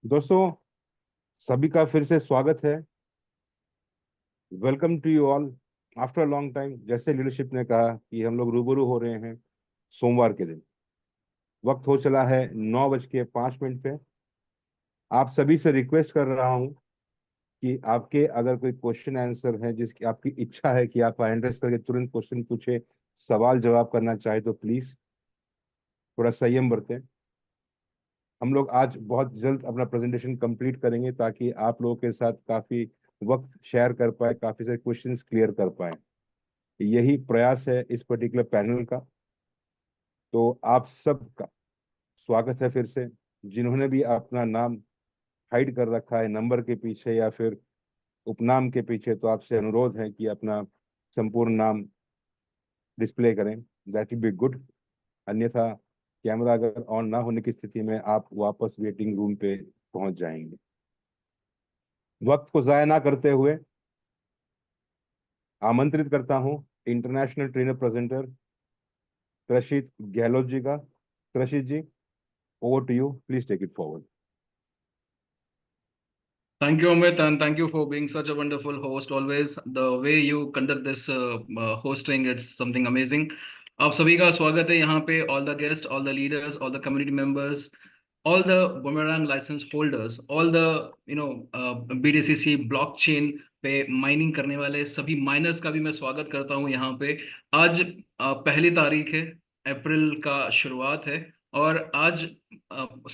दोस्तों, सभी का फिर से स्वागत है। Welcome to you all after long time. जैसे लीडरशिप ने कहा कि हम लोग रूबरू हो रहे हैं सोमवार के दिन। वक्त हो चला है 9:05 पे। आप सभी से रिक्वेस्ट कर रहा हूं कि आपके अगर कोई क्वेश्चन आंसर है, जिसकी आपकी इच्छा है कि आप हैंड रेस करके तुरंत क्वेश्चन पूछे, सवाल जवाब करना चाहे, तो प्लीज थोड़ा संयम बरतें। हम लोग आज बहुत जल्द अपना प्रेजेंटेशन कंप्लीट करेंगे ताकि आप लोगों के साथ काफी वक्त शेयर कर पाए, काफी सारे क्वेश्चंस क्लियर कर पाए। यही प्रयास है इस पर्टिकुलर पैनल का। तो आप सबका स्वागत है फिर से। जिन्होंने भी अपना नाम हाइड कर रखा है नंबर के पीछे या फिर उपनाम के पीछे, तो आपसे अनुरोध है कि अपना संपूर्ण नाम डिस्प्ले करें। That will be good. अन्यथा कैमरा अगर ऑन ना होने की स्थिति में आप वापस वेटिंग रूम पे पहुंच जाएंगे। वक्त को जाया ना करते हुए आमंत्रित करता हूं इंटरनेशनल ट्रेनर प्रेजेंटर कृषित गहलोत जी का। Krishit ji, over to you, please take it forward. Thank you, Amit, and thank you for being such a wonderful host always. The way you conduct this hosting, it's something amazing. आप सभी का स्वागत है यहाँ पे, all the guests, all the leaders, all the community members, all the Boomerang license holders, all the BDCC blockchain पे mining करने वाले सभी माइनर्स का भी मैं स्वागत करता हूँ यहाँ पे। आज पहली तारीख है, अप्रैल का शुरुआत है और आज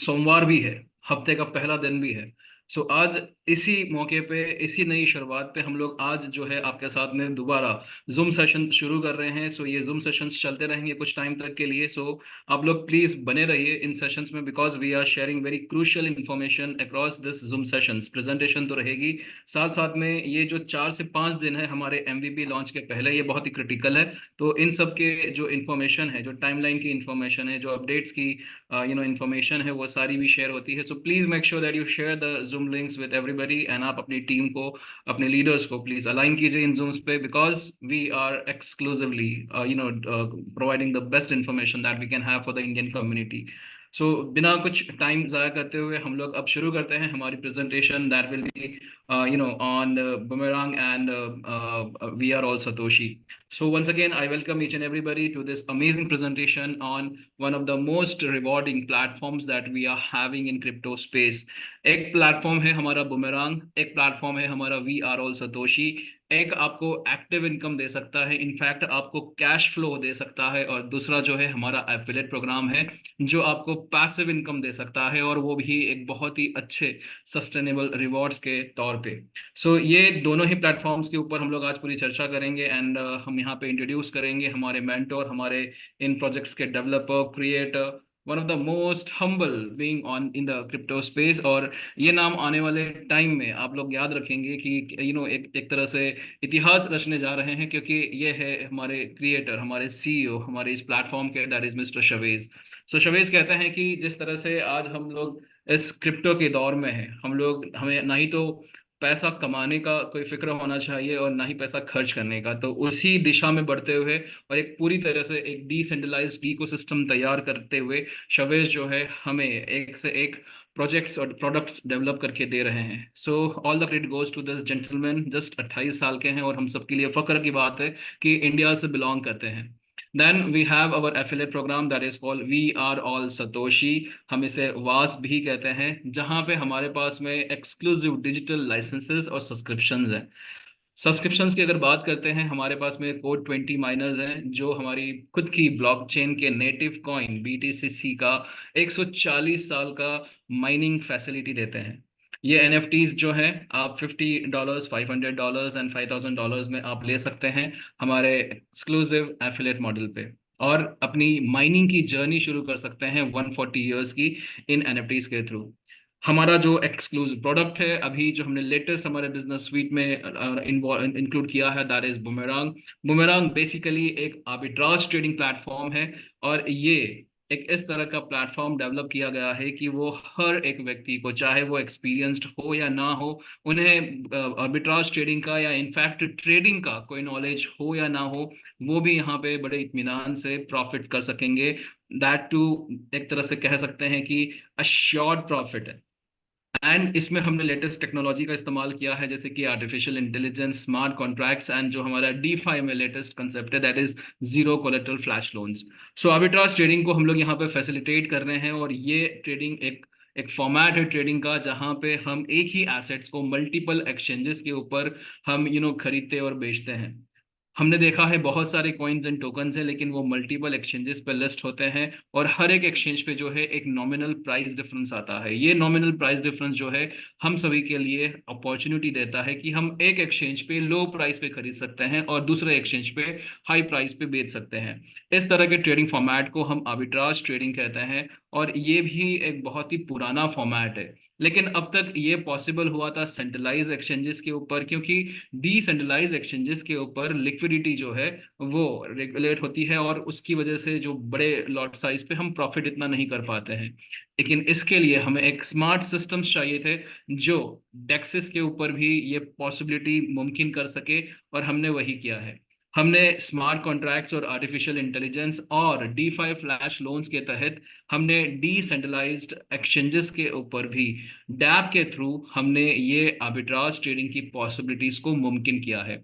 सोमवार भी है, हफ्ते का पहला दिन भी है। सो आज इसी मौके पे, इसी नई शुरुआत पे हम लोग आज जो है आपके साथ में दोबारा जूम सेशन शुरू कर रहे हैं। सो ये जूम सेशंस चलते रहेंगे कुछ टाइम तक के लिए। सो आप लोग प्लीज बने रहिए इन सेशंस में, because we are sharing very crucial information across this Zoom sessions. Presentation तो रहेगी, साथ साथ में ये जो 4 से 5 दिन है हमारे एमवीपी लॉन्च के पहले, ये बहुत ही क्रिटिकल है। तो इन सब के जो इन्फॉर्मेशन है, जो टाइमलाइन की इन्फॉर्मेशन है, जो अपडेट्स की इन्फॉर्मेशन है, वो सारी भी शेयर होती है। So please make sure that you share the zoom links with everybody, and आप अपनी टीम को, अपने लीडर्स को प्लीज अलाइन कीजिए इन जूम्स पे, because we are exclusively providing the best information that we can have for the Indian community. So बिना कुछ time ज़ाया करते हुए हम लोग अब शुरू करते हैं हमारी presentation that will B on Boomerang and we are all Satoshi. So once again, I welcome each and everybody to this amazing presentation on one of the most rewarding platforms that we are having in crypto space. एक platform है हमारा Boomerang, एक platform है हमारा We Are All Satoshi। एक आपको active income दे सकता है, इनफैक्ट आपको कैश फ्लो दे सकता है, और दूसरा जो है हमारा एफिलिएट प्रोग्राम है जो आपको पैसिव इनकम दे सकता है, और वो भी एक बहुत ही अच्छे सस्टेनेबल रिवॉर्ड्स के तौर पे। सो ये दोनों ही प्लेटफॉर्म्स के ऊपर हम लोग आज पूरी चर्चा करेंगे, एंड हम यहाँ पे इंट्रोड्यूस करेंगे हमारे मेंटोर, हमारे इन प्रोजेक्ट्स के developer, creator, one of the most humble being on in the crypto space. और ये नाम आने वाले टाइम में आप लोग याद रखेंगे कि एक तरह से इतिहास रचने जा रहे हैं, क्योंकि ये है हमारे क्रिएटर, हमारे सीईओ, हमारे इस प्लेटफॉर्म के, दैट इज मिस्टर शवेज। सो शवेज कहते हैं कि जिस तरह से आज हम लोग इस क्रिप्टो के दौर में हैं, हमें ना ही तो पैसा कमाने का कोई फिक्र होना चाहिए और ना ही पैसा खर्च करने का, तो उसी दिशा में बढ़ते हुए और एक पूरी तरह से एक डिसेंट्रलाइज्ड इकोसिस्टम तैयार करते हुए शवेज जो है हमें एक से एक प्रोजेक्ट्स और प्रोडक्ट्स डेवलप करके दे रहे हैं। So all the credit goes to this gentleman. Just 28 साल के हैं और हम सबके लिए फख्र की बात है कि इंडिया से बिलोंग करते हैं। Then we have our affiliate program that is called We Are All Satoshi। हम इसे वास भी कहते हैं, जहां पे हमारे पास में एक्सक्लूसिव डिजिटल लाइसेंसेस और सब्सक्रिप्शंस हैं। सब्सक्रिप्शंस की अगर बात करते हैं, हमारे पास में कोड 20 माइनर्स हैं जो हमारी खुद की ब्लॉकचेन के नेटिव कॉइन BTCC का 140 साल का माइनिंग फैसिलिटी देते हैं। ये NFTs जो हैं आप $50, $500 एंड $5,000 में आप ले सकते हैं हमारे एक्सक्लूसिव एफिलिएट मॉडल पे, और अपनी माइनिंग की जर्नी शुरू कर सकते हैं 140 ईयर्स की इन NFTs के थ्रू। हमारा जो एक्सक्लूसिव प्रोडक्ट है अभी जो हमने लेटेस्ट हमारे बिजनेस स्वीट में इंक्लूड किया है, that is boomerang. Boomerang basically एक आर्बिट्राज ट्रेडिंग प्लेटफॉर्म है, और ये एक इस तरह का प्लेटफॉर्म डेवलप किया गया है कि वो हर एक व्यक्ति को, चाहे वो एक्सपीरियंस्ड हो या ना हो, उन्हें आर्बिट्राज ट्रेडिंग का या इनफैक्ट ट्रेडिंग का कोई नॉलेज हो या ना हो, वो भी यहाँ पे बड़े इत्मीनान से प्रॉफिट कर सकेंगे। दैट टू एक तरह से कह सकते हैं कि अश्योर्ड प्रॉफिट है। एंड इसमें हमने लेटेस्ट टेक्नोलॉजी का इस्तेमाल किया है, जैसे कि artificial intelligence, smart contracts, and जो हमारा DeFi में लेटेस्ट कंसेप्ट है that is zero collateral flash loans. So arbitrage trading को हम लोग यहाँ पे फैसिलिटेट कर रहे हैं, और ये ट्रेडिंग एक एक फॉर्मेट है ट्रेडिंग का, जहाँ पे हम एक ही एसेट्स को मल्टीपल एक्सचेंजेस के ऊपर हम खरीदते और बेचते हैं। हमने देखा है बहुत सारे कॉइन्स एंड टोकन्स हैं, लेकिन वो मल्टीपल एक्सचेंजेस पे लिस्ट होते हैं, और हर एक एक्सचेंज पे जो है एक नॉमिनल प्राइस डिफरेंस आता है। ये नॉमिनल प्राइस डिफरेंस जो है हम सभी के लिए अपॉर्चुनिटी देता है कि हम एक एक्सचेंज पे लो प्राइस पे खरीद सकते हैं और दूसरे एक्सचेंज पे हाई प्राइस पे बेच सकते हैं। इस तरह के ट्रेडिंग फॉर्मेट को हम आर्बिट्राज ट्रेडिंग कहते हैं, और ये भी एक बहुत ही पुराना फॉर्मेट है। लेकिन अब तक ये पॉसिबल हुआ था सेंट्रलाइज एक्सचेंजेस के ऊपर, क्योंकि डिसेंट्रलाइज एक्सचेंजेस के ऊपर लिक्विडिटी जो है वो रेगुलेट होती है, और उसकी वजह से जो बड़े लॉट साइज पे हम प्रॉफिट इतना नहीं कर पाते हैं। लेकिन इसके लिए हमें एक स्मार्ट सिस्टम्स चाहिए थे जो डेक्सिस के ऊपर भी ये पॉसिबिलिटी मुमकिन कर सके, और हमने वही किया है। हमने स्मार्ट कॉन्ट्रैक्ट्स और आर्टिफिशियल इंटेलिजेंस और DeFi फ्लैश लोन्स के तहत हमने डिसेंट्रलाइज्ड एक्सचेंजेस के ऊपर भी डैप के थ्रू हमने ये आर्बिट्राज ट्रेडिंग की पॉसिबिलिटीज को मुमकिन किया है।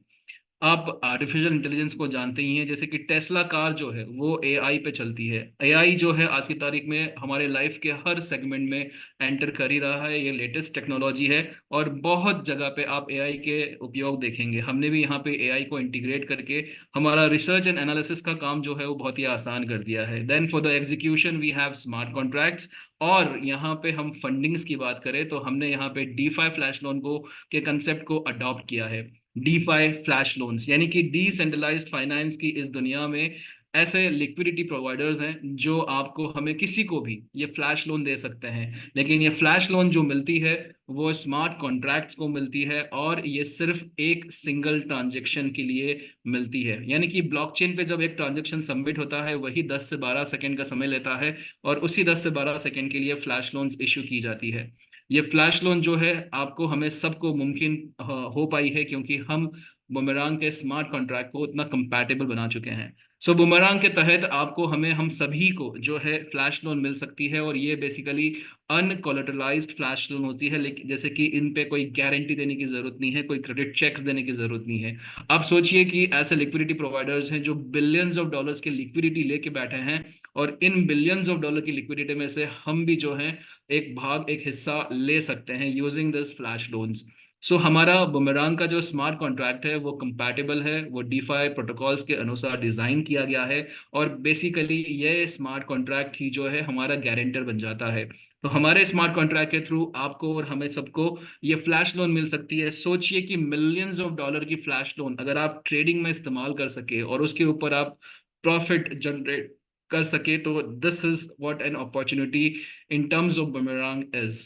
आप आर्टिफिशियल इंटेलिजेंस को जानते ही हैं, जैसे कि टेस्ला कार जो है वो AI पे चलती है। AI जो है आज की तारीख में हमारे लाइफ के हर सेगमेंट में एंटर कर ही रहा है। ये लेटेस्ट टेक्नोलॉजी है, और बहुत जगह पे आप AI के उपयोग देखेंगे। हमने भी यहाँ पे AI को इंटीग्रेट करके हमारा रिसर्च एंड एनालिसिस का काम जो है वो बहुत ही आसान कर दिया है। Then for the execution we have smart contracts, और यहाँ पे हम फंडिंग्स की बात करें तो हमने यहाँ पे डीफाई फ्लैश लोन को के कंसेप्ट को अडॉप्ट किया है। डीफाई फ्लैश लोन्स यानी कि डिसेंट्रलाइज्ड फाइनेंस की इस दुनिया में ऐसे लिक्विडिटी प्रोवाइडर्स हैं जो आपको, हमें किसी को भी ये फ्लैश लोन दे सकते हैं, लेकिन ये फ्लैश लोन जो मिलती है वो स्मार्ट कॉन्ट्रैक्ट्स को मिलती है और ये सिर्फ एक सिंगल ट्रांजेक्शन के लिए मिलती है। यानी कि ब्लॉकचेन पे जब एक ट्रांजेक्शन सबमिट होता है वही 10 से 12 सेकंड का समय लेता है और उसी 10 से 12 सेकंड के लिए फ्लैश लोन्स इशू की जाती है। ये फ्लैश लोन जो है आपको, हमें सबको मुमकिन हो पाई है क्योंकि हम बुमरांग के स्मार्ट कॉन्ट्रैक्ट को इतना कंपैटिबल बना चुके हैं। सो बुमरांग के तहत आपको, हमें, हम सभी को जो है फ्लैश लोन मिल सकती है और ये बेसिकली अनकोलेटरलाइज्ड फ्लैश लोन होती है। लेकिन जैसे कि इन पे कोई गारंटी देने की जरूरत नहीं है, कोई क्रेडिट चेक्स देने की जरूरत नहीं है। आप सोचिए कि ऐसे लिक्विडिटी प्रोवाइडर्स हैं जो बिलियंस ऑफ डॉलर्स की लिक्विडिटी लेके बैठे हैं और इन बिलियंस ऑफ डॉलर की लिक्विडिटी में से हम भी जो है एक भाग, एक हिस्सा ले सकते हैं यूजिंग दिस फ्लैश लोन्स। सो हमारा बुमरांग का जो स्मार्ट कॉन्ट्रैक्ट है वो कंपैटिबल है, वो डीफाई प्रोटोकॉल्स के अनुसार डिजाइन किया गया है और बेसिकली ये स्मार्ट कॉन्ट्रैक्ट ही जो है हमारा गारंटर बन जाता है। तो हमारे स्मार्ट कॉन्ट्रैक्ट के थ्रू आपको और हमें सबको ये फ्लैश लोन मिल सकती है। सोचिए कि मिलियंस ऑफ डॉलर की फ्लैश लोन अगर आप ट्रेडिंग में इस्तेमाल कर सके और उसके ऊपर आप प्रॉफिट जनरेट कर सके, तो this is what an opportunity in terms of boomerang is.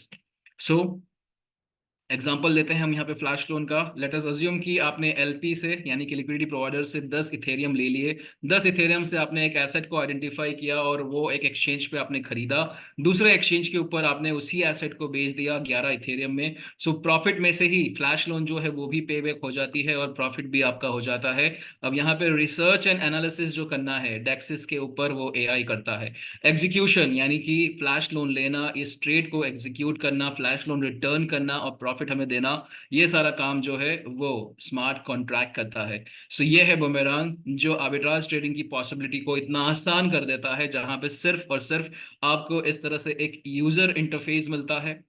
So example लेते हैं हम यहाँ पे फ्लैश लोन का। लेट अस अज्यूम कि आपने एलपी से यानी कि लिक्विडिटी प्रोवाइडर से 10 इथेरियम ले लिए। 10 इथेरियम से आपने एक एसेट को आइडेंटिफाई किया और वो एक एक्सचेंज पे आपने खरीदा। दूसरे एक्सचेंज के ऊपर आपने उसी एसेट को बेच दिया 11 इथेरियम में। सो प्रॉफिट में से ही फ्लैश लोन जो है वो भी पे बैक हो जाती है और प्रॉफिट भी आपका हो जाता है। अब यहाँ पे रिसर्च एंड एनालिसिस जो करना है डेक्सिस के ऊपर वो एआई करता है। एग्जीक्यूशन यानी कि फ्लैश लोन लेना, इस ट्रेड को एग्जीक्यूट करना, फ्लैश लोन रिटर्न करना और प्रॉफिट हमें देना, ये सारा काम जो है वो स्मार्ट कॉन्ट्रैक्ट करता है। सो ये है बुमेरांग जो आर्बिट्राज ट्रेडिंग की पॉसिबिलिटी को इतना आसान कर देता है, जहां पे सिर्फ और सिर्फ आपको इस तरह से एक यूजर इंटरफेस मिलता है।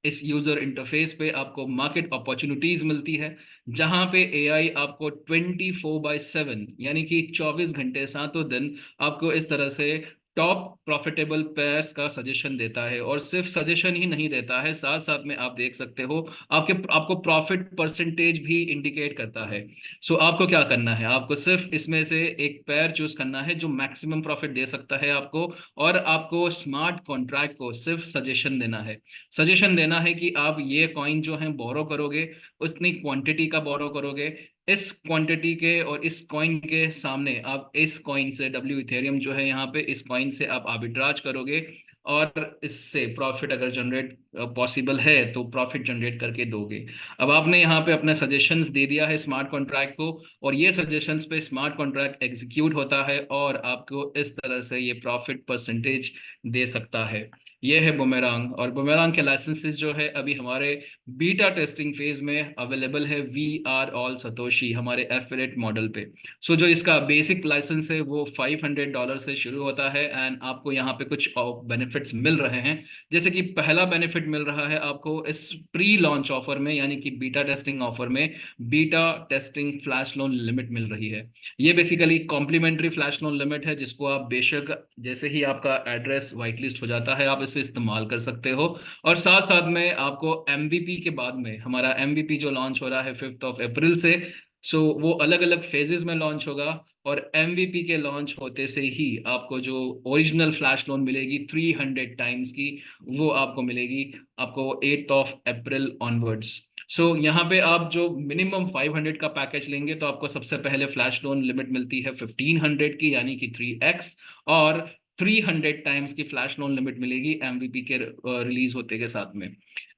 इस यूजर इंटरफेस पे आपको मार्केट अपॉर्चुनिटीज मिलती है, जहां पे एआई आपको 24/7 यानी कि 24 घंटे सातों दिन आपको इस तरह से टॉप प्रॉफिटेबल पेयर्स का सजेशन देता है। और सिर्फ सजेशन ही नहीं देता है, साथ साथ में आप देख सकते हो आपको प्रॉफिट परसेंटेज भी इंडिकेट करता है। सो आपको क्या करना है, आपको सिर्फ इसमें से एक पेयर चूज करना है जो मैक्सिमम प्रॉफिट दे सकता है आपको, और आपको स्मार्ट कॉन्ट्रैक्ट को सिर्फ सजेशन देना है। सजेशन देना है कि आप ये कॉइन जो है बोरो करोगे, उतनी क्वांटिटी का बोरो करोगे, इस क्वांटिटी के और इस कॉइन के सामने आप इस कॉइन से, डब्ल्यू इथेरियम जो है यहाँ पे, इस कॉइन से आप आर्बिट्राज करोगे और इससे प्रॉफिट अगर जनरेट पॉसिबल है तो प्रॉफिट जनरेट करके दोगे। अब आपने यहाँ पे अपने सजेशंस दे दिया है स्मार्ट कॉन्ट्रैक्ट को और ये सजेशंस पे स्मार्ट कॉन्ट्रैक्ट एग्जीक्यूट होता है और आपको इस तरह से ये प्रॉफिट परसेंटेज दे सकता है। ये है बुमेरांग। और बुमेरांग के लाइसेंसेस जो है अभी हमारे बीटा टेस्टिंग फेज में अवेलेबल है, वी आर ऑल सतोशी हमारे एफिलिएट मॉडल पे। सो जो इसका बेसिक लाइसेंस है वो $500 से शुरू होता है एंड आपको यहाँ पे कुछ बेनिफिट्स मिल रहे हैं। जैसे कि पहला बेनिफिट मिल रहा है आपको इस प्री लॉन्च ऑफर में, यानी कि बीटा टेस्टिंग ऑफर में beta testing flash loan limit मिल रही है। ये basically complimentary flash loan limit है जिसको आप बेशक जैसे ही आपका एड्रेस वाइट लिस्ट हो जाता है आप इसे इस्तेमाल कर सकते हो। और साथ साथ में आपको एमवीपी के बाद में, हमारा एमवीपी जो लॉन्च हो रहा है 5 अप्रैल से, सो वो अलग अलग फेजेस में लॉन्च होगा और एमवीपी के लॉन्च होते से ही आपको जो ओरिजिनल फ्लैश लोन मिलेगी 300 टाइम्स की, वो आपको मिलेगी आपको 8 अप्रैल ऑनवर्ड्स। सो यहाँ पे आप जो मिनिमम 500 का पैकेज लेंगे तो आपको सबसे पहले फ्लैश लोन लिमिट मिलती है 1500 की, यानी कि 3x, और 300 टाइम्स की फ्लैश लोन लिमिट मिलेगी एमवीपी के रिलीज होते के साथ में।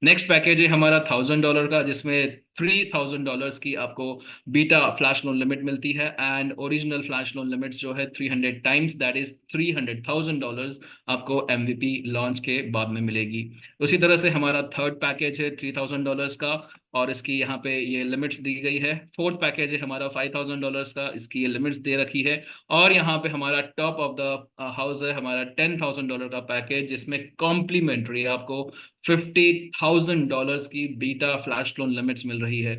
नेक्स्ट पैकेज है हमारा $1000 का, जिसमें $3000 की आपको बीटा फ्लैश लोन लिमिट मिलती है and original flash loan limit जो है 300 टाइम्स, दैट इज $300,000 आपको एमवीपी लॉन्च के बाद में मिलेगी। उसी तरह से हमारा थर्ड पैकेज है $3000 का और इसकी यहाँ पे ये लिमिट्स दी गई है। फोर्थ पैकेज है हमारा $5000 का, इसकी ये लिमिट्स दे रखी है। और यहाँ पे हमारा टॉप ऑफ द हाउस है हमारा $10,000 का पैकेज, जिसमें कॉम्प्लीमेंट्री आपको $50,000 की बीटा फ्लैश लोन लिमिट्स मिल रही है।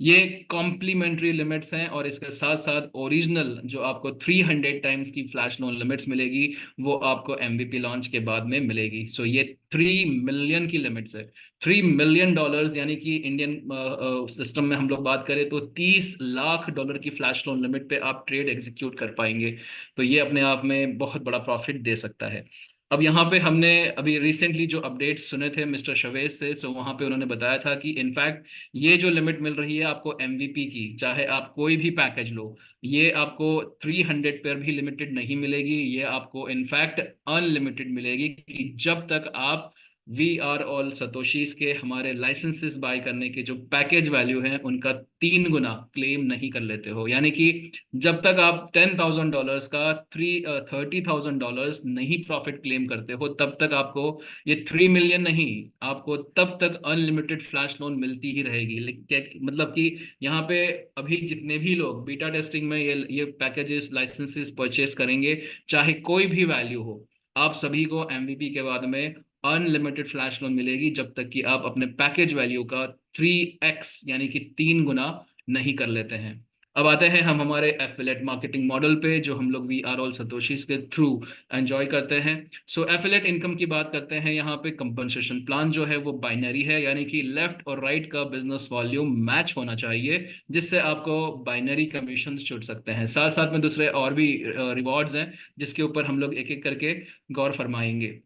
ये कॉम्प्लीमेंट्री लिमिट्स हैं, और इसके साथ साथ ओरिजिनल जो आपको 300 टाइम्स की फ्लैश लोन लिमिट्स मिलेगी वो आपको एमवीपी लॉन्च के बाद में मिलेगी। सो ये 3 मिलियन की लिमिट्स है। $3 मिलियन, यानी कि इंडियन सिस्टम में हम लोग बात करें तो $30 लाख की फ्लैश लोन लिमिट पे आप ट्रेड एग्जीक्यूट कर पाएंगे। तो ये अपने आप में बहुत बड़ा प्रॉफिट दे सकता है। अब यहाँ पे हमने अभी रिसेंटली जो अपडेट्स सुने थे मिस्टर शवेश से, सो वहाँ पे उन्होंने बताया था कि इनफैक्ट ये जो लिमिट मिल रही है आपको एमवीपी की, चाहे आप कोई भी पैकेज लो, ये आपको 300 पर भी लिमिटेड नहीं मिलेगी, ये आपको इनफैक्ट अनलिमिटेड मिलेगी, कि जब तक आप वी आर ऑल सतोशीज के हमारे लाइसेंसेस बाय करने के जो पैकेज वैल्यू है उनका 3 गुना क्लेम नहीं कर लेते हो। यानी कि जब तक आप $10,000 का 30,000 नहीं प्रॉफिट क्लेम करते हो, तब तक आपको ये 3 मिलियन नहीं, आपको तब तक अनलिमिटेड फ्लैश लोन मिलती ही रहेगी। मतलब कि यहाँ पे अभी जितने भी लोग बीटा टेस्टिंग में ये पैकेजेस लाइसेंसेस परचेस करेंगे, चाहे कोई भी वैल्यू हो, आप सभी को एमवीपी के बाद में अनलिमिटेड फ्लैश लोन मिलेगी, जब तक कि आप अपने पैकेज वैल्यू का 3x यानी कि 3 गुना नहीं कर लेते हैं। अब आते हैं हम हमारे एफिलेट मार्केटिंग मॉडल पे, जो हम लोग वी आर ऑल सतोशीज के थ्रू एंजॉय करते हैं। सो एफिलेट इनकम की बात करते हैं, यहाँ पे कंपनसेशन प्लान जो है वो बाइनरी है, यानी कि लेफ्ट और राइट का बिजनेस वॉल्यूम मैच होना चाहिए, जिससे आपको बाइनरी कमीशन छूट सकते हैं। साथ साथ में दूसरे और भी रिवॉर्ड्स हैं, जिसके ऊपर हम लोग एक एक करके गौर फरमाएंगे।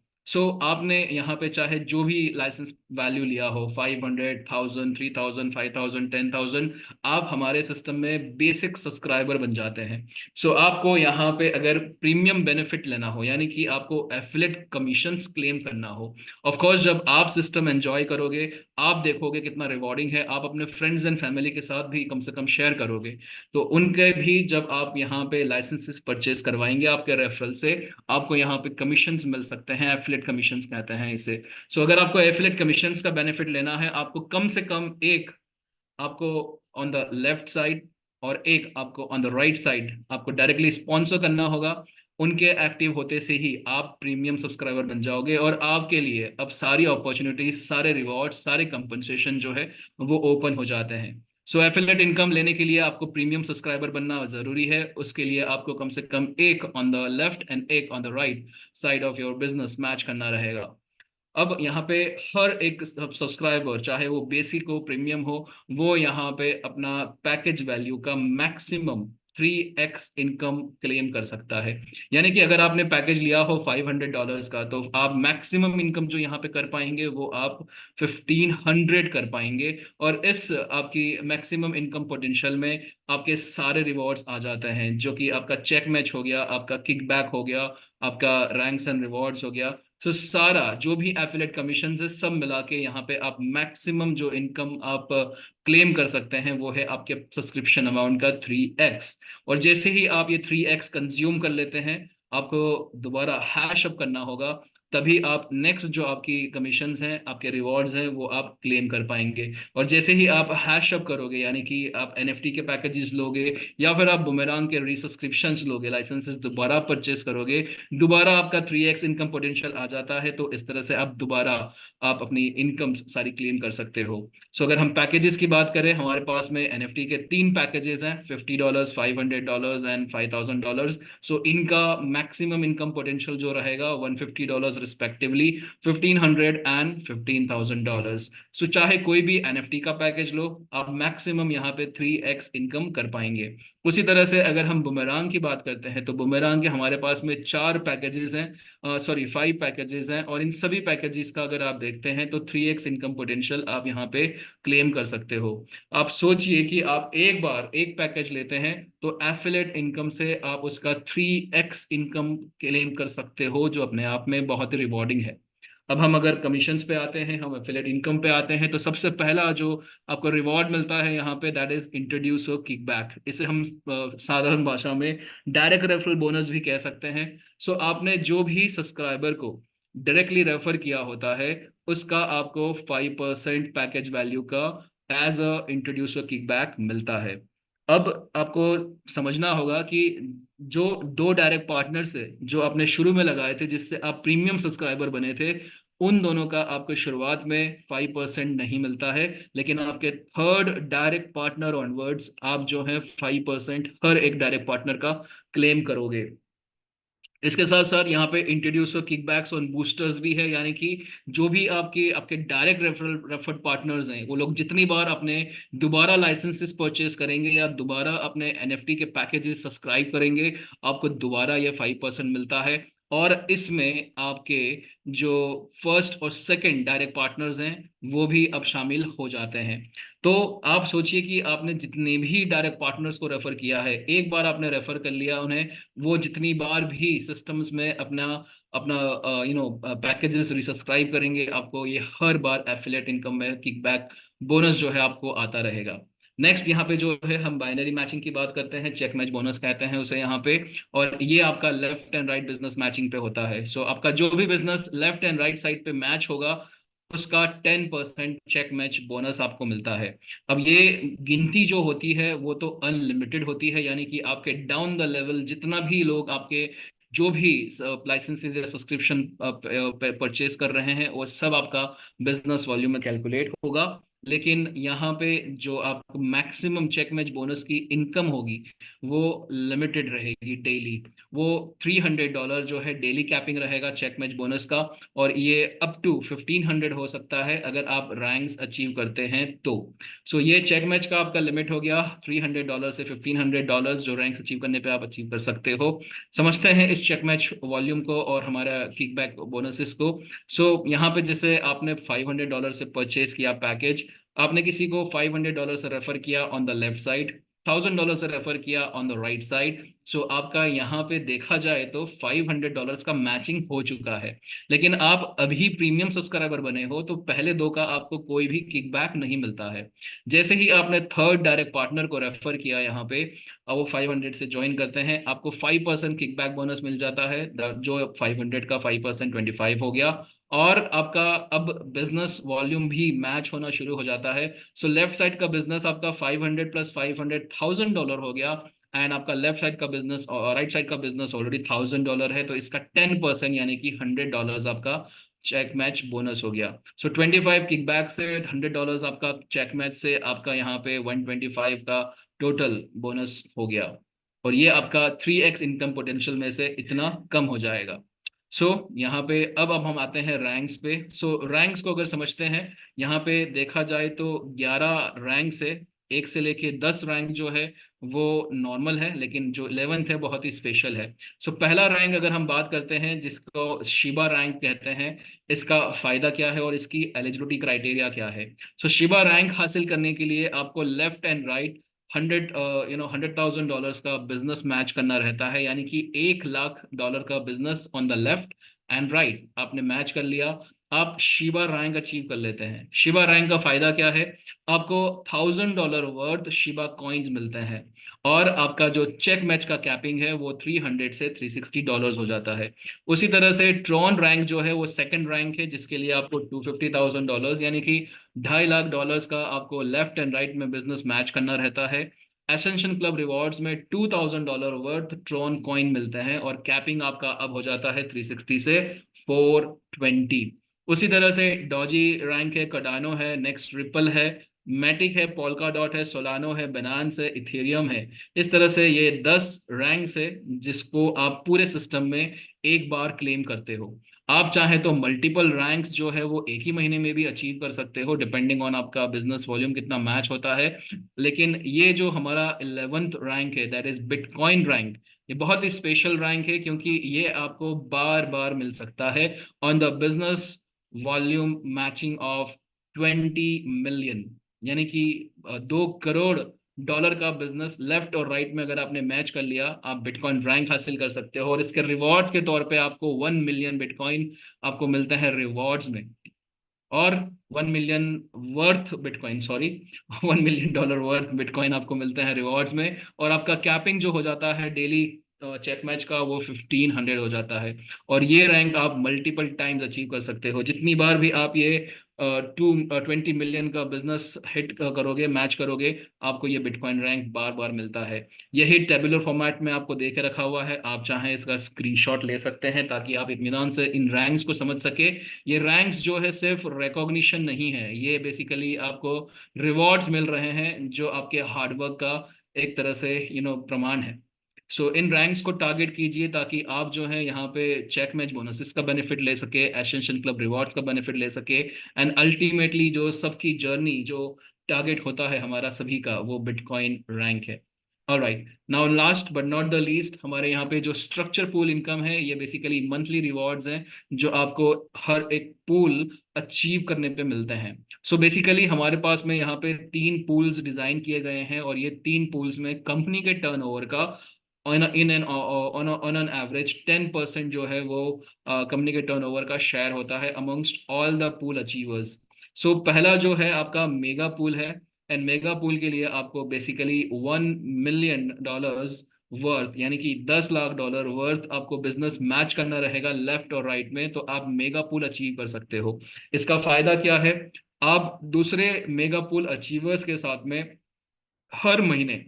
आपने यहाँ पे चाहे जो भी लाइसेंस वैल्यू लिया हो, 500, 1000, 3000, 5000, 10,000, आप हमारे सिस्टम में बेसिक सब्सक्राइबर बन जाते हैं। आपको यहाँ पे अगर प्रीमियम बेनिफिट लेना हो, यानी कि आपको एफिलेट कमीशंस क्लेम करना हो, ऑफ कोर्स जब आप सिस्टम एंजॉय करोगे, आप देखोगे कितना रिवॉर्डिंग है, आप अपने फ्रेंड्स एंड फैमिली के साथ भी कम से कम शेयर करोगे, तो उनके भी जब आप यहाँ पे लाइसेंसेस परचेज करवाएंगे आपके रेफरल से, आपको यहाँ पे कमीशंस मिल सकते हैं, एफिलेट कमीशंस कहते हैं इसे। अगर आपको एफिलेट कमीशंस का बेनिफिट लेना है, आपको कम से कम एक आपको ऑन द लेफ्ट साइड और एक आपको ऑन द राइट साइड आपको डायरेक्टली स्पॉन्सर करना होगा। उनके एक्टिव होते से ही आप प्रीमियम सब्सक्राइबर बन जाओगे, और आपके लिए अब सारी अपॉर्चुनिटीज, सारे रिवॉर्ड, सारे कंपनसेशन जो है वो ओपन हो जाते हैं। एफिलिएट इनकम लेने के लिए आपको प्रीमियम सब्सक्राइबर बनना जरूरी है। उसके लिए आपको कम से कम एक ऑन द लेफ्ट एंड एक on the right side of your business match करना रहेगा। अब यहाँ पे हर एक सब्सक्राइबर, चाहे वो बेसिक हो प्रीमियम हो, वो यहाँ पे अपना पैकेज वैल्यू का मैक्सिमम 3x इनकम क्लेम कर सकता है। यानी कि अगर आपने पैकेज लिया हो $500 का, तो आप मैक्सिमम इनकम जो यहाँ पे कर पाएंगे वो आप 1500 कर पाएंगे। और इस आपकी मैक्सिमम इनकम पोटेंशियल में आपके सारे रिवॉर्ड्स आ जाते हैं, जो कि आपका चेक मैच हो गया, आपका किकबैक हो गया, आपका रैंक्स एंड रिवॉर्ड्स हो गया। सारा जो भी एफिलेट कमीशन है सब मिला के यहाँ पे आप मैक्सिमम जो इनकम आप क्लेम कर सकते हैं वो है आपके सब्सक्रिप्शन अमाउंट का 3x। और जैसे ही आप ये 3x कंज्यूम कर लेते हैं, आपको दोबारा हैश अप करना होगा, तभी आप नेक्स्ट जो आपकी कमीशंस हैं, आपके रिवॉर्ड्स हैं, वो आप क्लेम कर पाएंगे। और जैसे ही आप हैश अप करोगे, यानी कि आप एनएफटी के पैकेजेस लोगे या फिर आप बुमेरांग के रीसब्सक्रिप्शंस लोगे, लाइसेंसेस दोबारा परचेस करोगे, दोबारा आपका 3x इनकम पोटेंशियल आ जाता है। तो इस तरह से आप दोबारा आप अपनी इनकम सारी क्लेम कर सकते हो। अगर हम पैकेजेस की बात करें, हमारे पास में एनएफटी के 3 पैकेजेस हैं, $50, $500 एंड $5,000। इनका मैक्सिमम इनकम पोटेंशियल जो रहेगा $150 रिस्पेक्टिवली, 1500 एंड $15,000। चाहे कोई भी एनएफटी का पैकेज लो, आप मैक्सिमम यहाँ पे 3x इनकम कर पाएंगे। उसी तरह से अगर हम बुमेरांग की बात करते हैं, तो बुमेरांग के हमारे पास में 4 पैकेजेस हैं, सॉरी 5 पैकेजेस हैं, और इन सभी पैकेजेस का अगर आप देखते हैं तो 3x इनकम पोटेंशियल आप यहाँ पे क्लेम कर सकते हो। आप सोचिए कि आप एक बार एक पैकेज लेते हैं तो एफिलेट इनकम से आप उसका 3x इनकम क्लेम कर सकते हो, जो अपने आप में बहुत ही रिवॉर्डिंग है। अब हम अगर कमीशंस पे आते हैं, हम एफिलेट इनकम पे आते हैं, तो सबसे पहला जो आपको रिवॉर्ड मिलता है यहाँ पे, दैट इज इंट्रोड्यूस किकबैक। इसे हम साधारण भाषा में डायरेक्ट रेफरल बोनस भी कह सकते हैं। आपने जो भी सब्सक्राइबर को डायरेक्टली रेफर किया होता है, उसका आपको 5% पैकेज वैल्यू का एज अ इंट्रोड्यूसर किकबैक मिलता है। अब आपको समझना होगा कि जो 2 डायरेक्ट पार्टनर्स है जो आपने शुरू में लगाए थे, जिससे आप प्रीमियम सब्सक्राइबर बने थे, उन दोनों का आपको शुरुआत में 5% नहीं मिलता है, लेकिन आपके थर्ड डायरेक्ट पार्टनर ऑनवर्ड्स आप जो है 5% हर एक डायरेक्ट पार्टनर का क्लेम करोगे। इसके साथ साथ यहाँ पे इंट्रोड्यूस किकबैक्स और बूस्टर्स भी है, यानी कि जो भी आपके आपके डायरेक्ट रेफर्ड पार्टनर्स हैं, वो लोग जितनी बार अपने दोबारा लाइसेंसेस परचेज करेंगे या दोबारा अपने एनएफटी के पैकेजेस सब्सक्राइब करेंगे, आपको दोबारा ये 5% मिलता है। और इसमें आपके जो फर्स्ट और सेकंड डायरेक्ट पार्टनर्स हैं वो भी अब शामिल हो जाते हैं। तो आप सोचिए कि आपने जितने भी डायरेक्ट पार्टनर्स को रेफर किया है, एक बार आपने रेफर कर लिया उन्हें, वो जितनी बार भी सिस्टम्स में अपना अपना पैकेजेस रिसब्सक्राइब करेंगे, आपको ये हर बार एफिलिएट इनकम में किकबैक बोनस जो है आपको आता रहेगा। नेक्स्ट यहाँ पे जो है हम बाइनरी मैचिंग की बात करते हैं, चेक मैच बोनस कहते हैं उसे यहाँ पे। और ये आपका left and right business matching पे होता है। सो आपका जो भी business left and right side पे मैच होगा, उसका 10% चेक मैच बोनस आपको मिलता है। अब ये गिनती जो होती है वो तो अनलिमिटेड होती है, यानी कि आपके डाउन द लेवल जितना भी लोग आपके जो भी लाइसेंसेस या सब्सक्रिप्शन परचेज कर रहे हैं, वो सब आपका बिजनेस वॉल्यूम में कैलकुलेट होगा। लेकिन यहाँ पे जो आपको मैक्सिमम चेक मैच बोनस की इनकम होगी वो लिमिटेड रहेगी डेली। वो $300 जो है डेली कैपिंग रहेगा चेक मैच बोनस का। और ये अप टू 1500 हो सकता है अगर आप रैंक्स अचीव करते हैं तो। सो ये चेक मैच का आपका लिमिट हो गया $300 से $1500, जो रैंक अचीव करने पे आप अचीव कर सकते हो। समझते हैं इस चेक मैच वॉल्यूम को और हमारा किकबैक बोनसेस को। सो यहाँ पे जैसे आपने $500 से परचेज किया पैकेज, आपने किसी को $500 से रेफर किया ऑन द लेफ्ट साइड, $1000 से रेफर किया ऑन द राइट साइड। सो आपका यहाँ पे देखा जाए तो $500 का मैचिंग हो चुका है। लेकिन आप अभी प्रीमियम सब्सक्राइबर बने हो तो पहले दो का आपको कोई भी किकबैक नहीं मिलता है। जैसे ही आपने थर्ड डायरेक्ट पार्टनर को रेफर किया यहाँ पे, और वो 500 से ज्वाइन करते हैं, आपको 5% किकबैक बोनस मिल जाता है। जो 500 का 5% 25 हो गया। और आपका अब बिजनेस वॉल्यूम भी मैच होना शुरू हो जाता है। सो लेफ्ट साइड का बिजनेस आपका 500 प्लस 500 $1000 हो गया। एंड आपका लेफ्ट साइड का बिजनेस और राइट साइड का बिजनेस ऑलरेडी $1000 है, तो इसका 10% यानी कि $100 आपका चेक मैच बोनस हो गया। सो 25 किकबैक से $100 आपका चेक मैच से आपका यहाँ पे 125 का टोटल बोनस हो गया। और ये आपका 3x इनकम पोटेंशियल में से इतना कम हो जाएगा। यहाँ पे अब हम आते हैं रैंक्स पे। रैंक्स को अगर समझते हैं, यहाँ पे देखा जाए तो 11 रैंक से 1 से लेके 10 रैंक जो है वो नॉर्मल है, लेकिन जो 11th है बहुत ही स्पेशल है। पहला रैंक अगर हम बात करते हैं, जिसको शिबा रैंक कहते हैं, इसका फायदा क्या है और इसकी एलिजिबिलिटी क्राइटेरिया क्या है। शिबा रैंक हासिल करने के लिए आपको लेफ्ट एंड राइट 100,000 का बिजनेस मैच करना रहता है, यानी कि $1,00,000 का business on the left and right आपने मैच कर लिया, आप शिबा रैंक अचीव कर लेते हैं। शिबा रैंक का फायदा क्या है, आपको $1,000 वर्थ शिबा कॉइन्स मिलते हैं। और आपका जो चेक मैच का कैपिंग है वो 300 से $360 हो जाता है। उसी तरह से ट्रॉन रैंक जो है वो सेकंड रैंक है, जिसके लिए आपको $250,000 यानी कि $2.5 लाख का आपको लेफ्ट एंड राइट में बिजनेस मैच करना रहता है। एसेंशन क्लब रिवॉर्ड्स में $2,000 वर्थ ट्रॉन कॉइन मिलते हैं और कैपिंग आपका अब हो जाता है 360 से 420। उसी तरह से डॉजी रैंक है, कार्डानो है, नेक्स्ट रिपल है, मैटिक है, पोल्का डॉट है, सोलानो है, बिनांस है, इथेरियम है। इस तरह से ये 10 रैंक्स है जिसको आप पूरे सिस्टम में एक बार क्लेम करते हो। आप चाहे तो मल्टीपल रैंक्स जो है वो एक ही महीने में भी अचीव कर सकते हो, डिपेंडिंग ऑन आपका बिजनेस वॉल्यूम कितना मैच होता है। लेकिन ये जो हमारा 11th रैंक है, दैट इज बिटकॉइन रैंक, ये बहुत ही स्पेशल रैंक है क्योंकि ये आपको बार बार मिल सकता है on the business volume matching of 20 million, यानी कि 2 करोड़ डॉलर का बिजनेस लेफ्ट और राइट में अगर आपने मैच कर लिया, आप बिटकॉइन रैंक हासिल कर सकते हो। और इसके रिवॉर्ड्स के तौर पे आपको 1 मिलियन बिटकॉइन आपको मिलता है रिवॉर्ड्स में। और 1 million worth bitcoin, sorry, $1 million worth bitcoin आपको मिलता है रिवॉर्ड्स में। और आपका कैपिंग जो हो जाता है डेली चेक मैच का वो 1500 हो जाता है। और ये रैंक आप मल्टीपल टाइम्स अचीव कर सकते हो, जितनी बार भी आप ये $20 million का बिजनेस हिट करोगे, मैच करोगे, आपको ये बिटकॉइन रैंक बार बार मिलता है। यही टेबुलर फॉर्मेट में आपको दे के रखा हुआ है, आप चाहें इसका स्क्रीनशॉट ले सकते हैं ताकि आप इत्मीनान से इन रैंक्स को समझ सके। ये रैंक्स जो है सिर्फ रिकॉग्निशन नहीं है, ये बेसिकली आपको रिवॉर्ड्स मिल रहे हैं जो आपके हार्डवर्क का एक तरह से प्रमाण है। सो इन रैंक्स को टारगेट कीजिए ताकि आप जो है यहाँ पे चेक मैच बोनसेस का बेनिफिट ले सके, एसेंशियल क्लब रिवॉर्ड्स का बेनिफिट ले सके, एंड अल्टीमेटली जो सबकी जर्नी जो टारगेट होता है हमारा सभी का, वो बिटकॉइन रैंक है। Alright, now last but not the least, हमारे यहाँ पे जो स्ट्रक्चर पूल इनकम है, ये बेसिकली मंथली रिवॉर्ड्स हैं जो आपको हर एक पूल अचीव करने पे मिलते हैं। सो बेसिकली हमारे पास में यहाँ पे 3 पूल्स डिजाइन किए गए हैं, और ये 3 पूल्स में कंपनी के टर्नओवर का ऑन एन एवरेज 10% जो है वो कंपनी के टर्नओवर का शेयर होता है amongst all the pool achievers. So पहला जो है आपका मेगा पूल है, एंड मेगा पूल के लिए आपको बेसिकली $1 million वर्थ, यानी कि $10 लाख वर्थ आपको बिजनेस मैच करना रहेगा लेफ्ट और राइट में, तो आप मेगा पूल अचीव कर सकते हो। इसका फायदा क्या है, आप दूसरे मेगा पूल अचीवर्स के साथ में हर महीने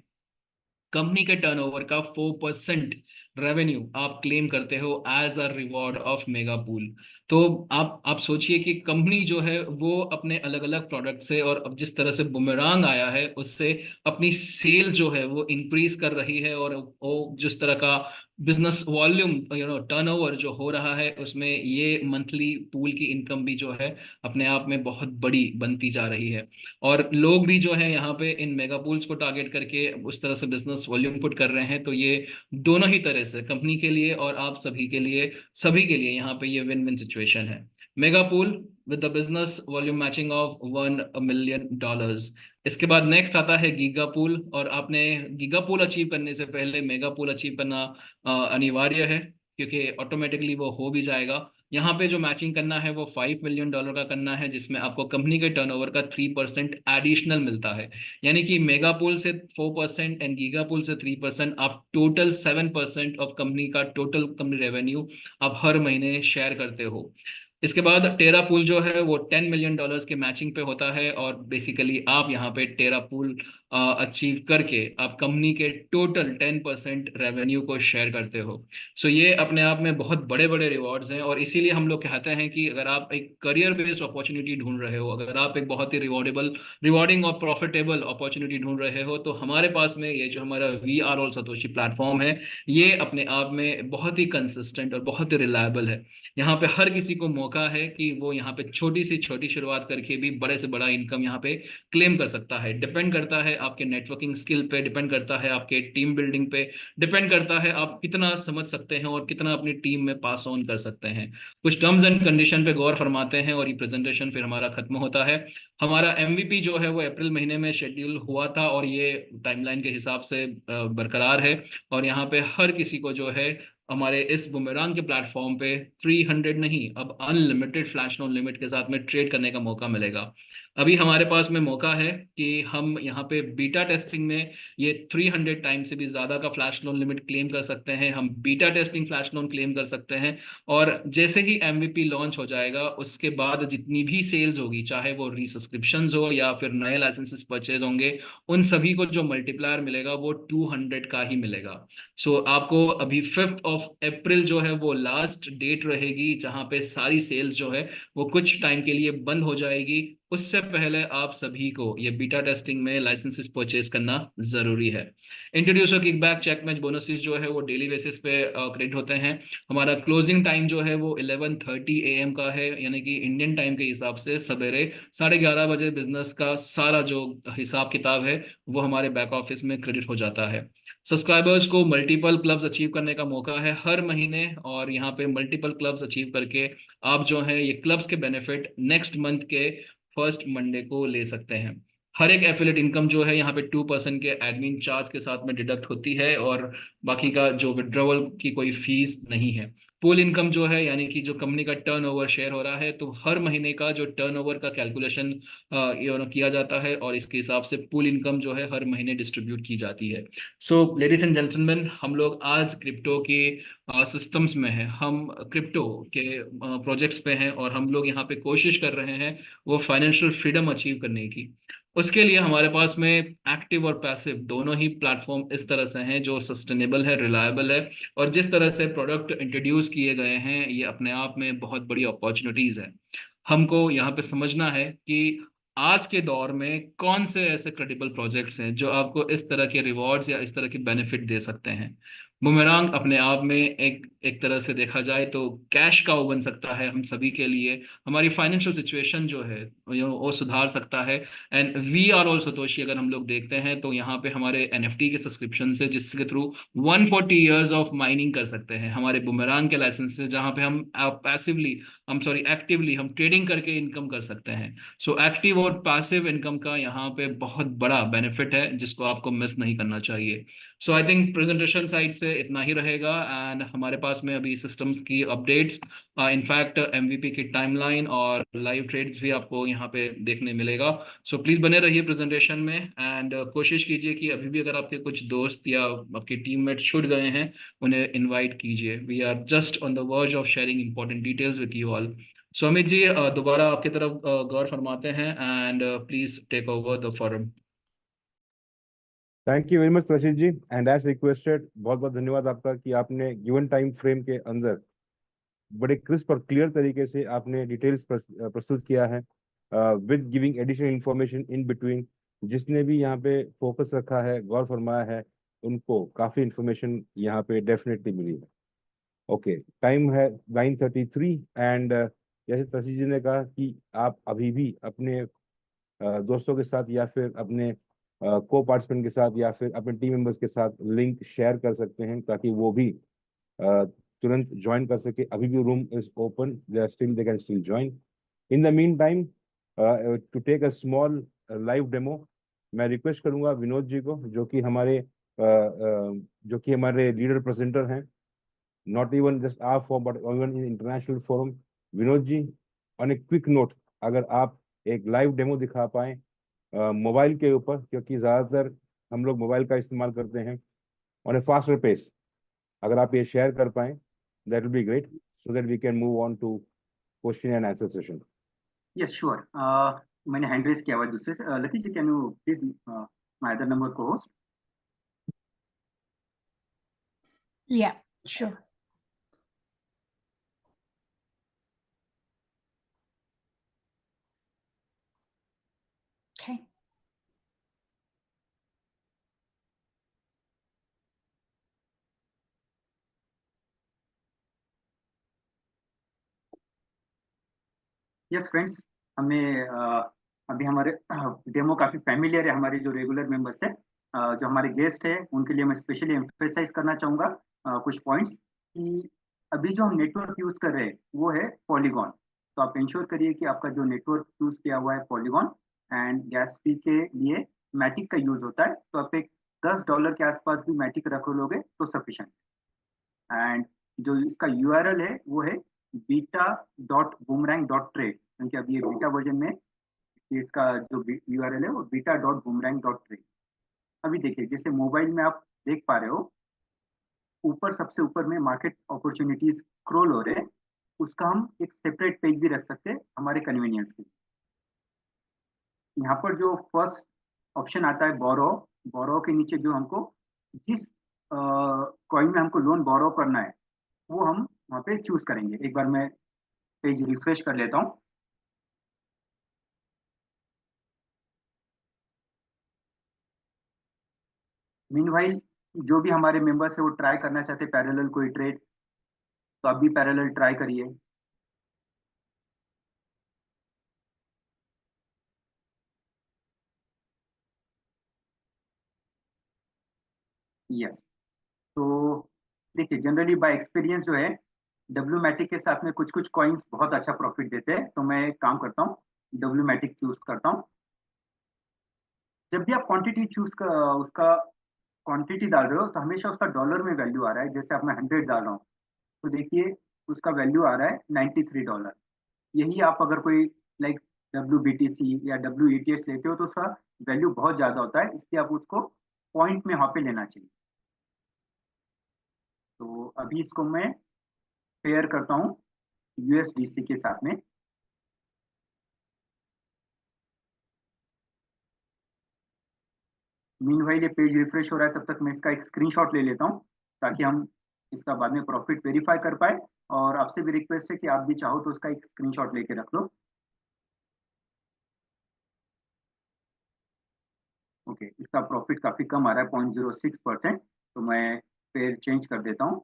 कंपनी के टर्नओवर का 4% रेवेन्यू आप क्लेम करते हो as a reward of mega pool. तो आप सोचिए कि कंपनी जो है वो अपने अलग अलग प्रोडक्ट से, और अब जिस तरह से बुमेरांग आया है उससे अपनी सेल जो है वो इंक्रीज कर रही है, और वो जिस तरह का बिजनेस वॉल्यूम टर्नओवर जो हो रहा है, उसमें ये मंथली पूल की इनकम भी जो है अपने आप में बहुत बड़ी बनती जा रही है। और लोग भी जो है यहाँ पे इन मेगा पूल्स को टारगेट करके उस तरह से बिजनेस वॉल्यूम पुट कर रहे हैं, तो ये दोनों ही तरह से कंपनी के लिए और आप सभी के लिए यहाँ पे ये विन विन सिचुएशन है। Mega pool with the business volume matching of $1 million। इसके बाद नेक्स्ट आता है गीगा पूल, और आपने गीगा पूल अचीव करने से पहले मेगा पूल अचीव करना अनिवार्य है, क्योंकि ऑटोमेटिकली वो हो भी जाएगा। यहाँ पे जो मैचिंग करना है वो $5 million का करना है, जिसमें आपको कंपनी के टर्नओवर का 3% एडिशनल मिलता है। यानी कि मेगा पूल से 4% एंड गीगा पूल से 3%, आप टोटल 7% ऑफ कंपनी का टोटल कंपनी रेवेन्यू आप हर महीने शेयर करते हो। इसके बाद टेरा पूल जो है वो $10 million के मैचिंग पे होता है, और बेसिकली आप यहाँ पे टेरा पूल अचीव करके आप कंपनी के टोटल 10% रेवेन्यू को शेयर करते हो। सो ये अपने आप में बहुत बड़े बड़े रिवॉर्ड्स हैं, और इसीलिए हम लोग कहते हैं कि अगर आप एक करियर बेस्ड अपॉर्चुनिटी ढूंढ रहे हो, अगर आप एक बहुत ही रिवॉर्डिंग और प्रॉफिटेबल अपॉर्चुनिटी ढूंढ रहे हो, तो हमारे पास में ये जो हमारा VR ऑल सतोशी प्लेटफॉर्म है, ये अपने आप में बहुत ही कंसिस्टेंट और बहुत ही रिलायबल है। यहाँ पे हर किसी को मौका है कि वो यहाँ पे छोटी सी छोटी शुरुआत करके भी बड़े से बड़ा इनकम यहाँ पे क्लेम कर सकता है। डिपेंड करता है आपके नेटवर्किंग स्किल पे, डिपेंड करता है आपके टीम बिल्डिंग पे, डिपेंड करता है आप कितना समझ सकते हैं और कितना अपनी टीम में पास ऑन कर सकते हैं। कुछ टर्म्स एंड कंडीशन पे गौर फरमाते हैं, और ये प्रेजेंटेशन फिर हमारा खत्म होता है। हमारा MVP जो है वो अप्रैल महीने में शेड्यूल हुआ था, और ये टाइमलाइन के हिसाब से बरकरार है। और यहाँ पे हर किसी को जो है हमारे इस बुमेरांग के प्लेटफॉर्म पे 300 नहीं, अब अनलिमिटेड फ्लैश लोन लिमिट के साथ में ट्रेड करने का मौका मिलेगा। अभी हमारे पास में मौका है कि हम यहाँ पे बीटा टेस्टिंग में ये 300 टाइम से भी ज्यादा का फ्लैश लोन लिमिट क्लेम कर सकते हैं, हम beta testing flash loan claim कर सकते हैं। और जैसे ही MVP लॉन्च हो जाएगा उसके बाद जितनी भी सेल्स होगी, चाहे वो रीसब्सक्रिप्शन हो या फिर नए लाइसेंसेस परचेज होंगे, उन सभी को जो मल्टीप्लायर मिलेगा वो 200 का ही मिलेगा। सो आपको अभी 5 अप्रैल जो है वो लास्ट डेट रहेगी जहां पे सारी सेल्स जो है वो कुछ टाइम के लिए बंद हो जाएगी। उससे पहले आप सभी को ये बीटा टेस्टिंग में लाइसेंसेस परचेज करना जरूरी है। Introducer kickback check match bonuses जो है वो डेली बेसिस पे क्रेडिट होते हैं। हमारा क्लोजिंग टाइम जो है वो 11:30 AM का है, यानी कि इंडियन टाइम के हिसाब से सवेरे 11:30 बजे बिजनेस का सारा जो हिसाब किताब है वो हमारे बैक ऑफिस में क्रेडिट हो जाता है। सब्सक्राइबर्स को मल्टीपल क्लब्स अचीव करने का मौका है हर महीने, और यहाँ पे मल्टीपल क्लब्स अचीव करके आप जो है ये क्लब्स के बेनिफिट नेक्स्ट मंथ के फर्स्ट मंडे को ले सकते हैं। हर एक एफिलिएट इनकम जो है यहाँ पे 2% के एडमिन चार्ज के साथ में डिडक्ट होती है, और बाकी का जो विड्रॉवल की कोई फीस नहीं है। पूल इनकम जो है, यानी कि जो कंपनी का टर्नओवर शेयर हो रहा है, तो हर महीने का जो टर्नओवर का कैलकुलेशन किया जाता है, और इसके हिसाब से पूल इनकम जो है हर महीने डिस्ट्रीब्यूट की जाती है। सो लेडीज एंड जेंटलमैन, हम लोग आज क्रिप्टो की सिस्टम्स में है, हम क्रिप्टो के प्रोजेक्ट्स पे हैं, और हम लोग यहाँ पे कोशिश कर रहे हैं वो फाइनेंशियल फ्रीडम अचीव करने की। उसके लिए हमारे पास में एक्टिव और पैसिव दोनों ही प्लेटफॉर्म इस तरह से हैं जो सस्टेनेबल है, रिलायबल है, और जिस तरह से प्रोडक्ट इंट्रोड्यूस किए गए हैं ये अपने आप में बहुत बड़ी अपॉर्चुनिटीज है। हमको यहाँ पे समझना है कि आज के दौर में कौन से ऐसे क्रेडिबल प्रोजेक्ट्स हैं जो आपको इस तरह के रिवॉर्ड्स या इस तरह के बेनिफिट दे सकते हैं। बुमेरांग अपने आप में एक एक तरह से देखा जाए तो कैश काउ बन सकता है हम सभी के लिए। हमारी फाइनेंशियल सिचुएशन जो है वो सुधार सकता है। And we are also Toshi, अगर हम लोग देखते हैं तो यहाँ पे हमारे एनएफटी के सब्सक्रिप्शन से, जिसके थ्रू 140 ईयर्स ऑफ माइनिंग कर सकते हैं हमारे बुमेरांग के लाइसेंस से, जहाँ पे हम पैसिवली, हम सॉरी एक्टिवली हम ट्रेडिंग करके इनकम कर सकते हैं। सो एक्टिव और पैसिव इनकम का यहाँ पे बहुत बड़ा बेनिफिट है जिसको आपको मिस नहीं करना चाहिए। सो आई थिंक प्रेजेंटेशन साइड से इतना ही रहेगा, एंड हमारे पास में अभी सिस्टम्स की अपडेट्स, इनफैक्ट एमवीपी की टाइमलाइन और लाइव ट्रेड्स भी आपको यहाँ पे देखने मिलेगा। सो प्लीज़ बने रहिए प्रेजेंटेशन में, एंड कोशिश कीजिए कि अभी भी अगर आपके कुछ दोस्त या आपके टीममेट छूट गए हैं उन्हें इनवाइट कीजिए। We are just on the verge of sharing important details with you all. So Amit ji, दोबारा आपकी तरफ गौर फरमाते हैं, and please take over the forum. Thank you very much Rashid ji, and as requested, बहुत बहुत धन्यवाद आपका कि आपने गिवन टाइम फ्रेम के अंदर बड़े क्रिस्प और क्लियर तरीके से आपने डिटेल्स प्रस्तुत किया है, with giving additional information in between. जिसने भी यहाँ पे फोकस रखा है, गौर फरमाया है, उनको काफी इंफॉर्मेशन यहाँ पे डेफिनेटली मिली है। ओके, टाइम है 9:33, एंड जैसे तशी जी ने कहा कि आप अभी भी अपने दोस्तों के साथ या फिर अपने को पार्टिसिपेंट के साथ या फिर अपने टीम मेंबर्स के साथ लिंक शेयर कर सकते हैं ताकि वो भी तुरंत ज्वाइन कर सके। अभी भी room is open, they can still join. In the mean time, to take a small live demo, मैं रिक्वेस्ट करूंगा विनोद जी को, जो कि हमारे लीडर प्रेजेंटर हैं, not even just our form but even in international forum. Vinod ji, on a quick note, अगर आप एक लाइव डेमो दिखा पाए मोबाइल के ऊपर, क्योंकि ज्यादातर हम लोग मोबाइल का इस्तेमाल करते हैं, ऑन ए फास्टर पेस, अगर आप ये शेयर कर पाए, that will be great, so that we can move on to question and answer session. Yes sure. मैंने हैंड रेज किया हुआ है दूसरे से। Lucky ji, can you please my other number को host? Yeah, sure. Okay. Yes friends, हमने अभी हमारे डेमो काफी फैमिलियर है हमारे जो रेगुलर मेंबर्स है। जो हमारे गेस्ट है उनके लिए मैं स्पेशली एम्फेसाइज करना चाहूंगा कुछ पॉइंट्स कि अभी जो हम नेटवर्क यूज कर रहे हैं वो है पॉलीगॉन। तो आप इंश्योर करिए कि आपका जो नेटवर्क यूज किया हुआ है पॉलीगॉन, एंड गैस फी के लिए मैटिक का यूज होता है। तो आप एक $10 के आसपास भी मैटिक रख लोगे तो सफिशिएंट। एंड जो इसका यूआरएल है वो है beta.boomerang.trade, क्योंकि अभी ये बीटा वर्जन में इसका जो यूआरएल है वो beta.boomerang.trade। अभी देखिए, जैसे मोबाइल में आप देख पा रहे हो, ऊपर सबसे ऊपर में मार्केट अपॉर्चुनिटीज स्क्रॉल हो रहे हैं। उसका हम एक सेपरेट पेज भी रख सकते हैं हमारे कन्वीनियंस के लिए। यहाँ पर जो फर्स्ट ऑप्शन आता है बोरो, बोरो के नीचे जो हमको जिस कॉइन में हमको लोन बोरो करना है वो हम वहाँ पे चूज करेंगे। एक बार मैं पेज रिफ्रेश कर लेता हूँ। मीनवाइल जो भी हमारे मेंबर्स है वो ट्राई करना चाहते हैं पैरेलल कोई ट्रेड, तो आप भी पैरेलल ट्राई करिए। यस, तो देखिए जनरली बाय एक्सपीरियंस जो है डब्ल्यू मैटिक के साथ में कुछ कुछ कॉइन्स बहुत अच्छा प्रॉफिट देते हैं। तो मैं एक काम करता हूँ, डब्ल्यू मैटिक चूज करता हूँ। जब भी आप क्वांटिटी चूज कर उसका क्वांटिटी डाल रहे हो तो हमेशा उसका डॉलर में वैल्यू आ रहा है। जैसे अब मैं 100 डाल रहा हूँ तो देखिए उसका वैल्यू आ रहा है $93। यही आप अगर कोई लाइक WBTC या WETH लेते हो तो उसका वैल्यू बहुत ज्यादा होता है, इसलिए आप उसको पॉइंट में वहां पे लेना चाहिए। तो अभी इसको मैं पेयर करता हूँ यूएसडीसी के साथ में। मीनवाइल ये पेज रिफ्रेश हो रहा है, तब तक मैं इसका एक स्क्रीनशॉट ले लेता हूँ ताकि हम इसका बाद में प्रॉफिट वेरीफाई कर पाए। और आपसे भी रिक्वेस्ट है कि आप भी चाहो तो उसका एक स्क्रीनशॉट लेके रख लो। ओके, इसका प्रॉफिट काफी कम आ रहा है, 0.06%। तो मैं पेयर चेंज कर देता हूँ।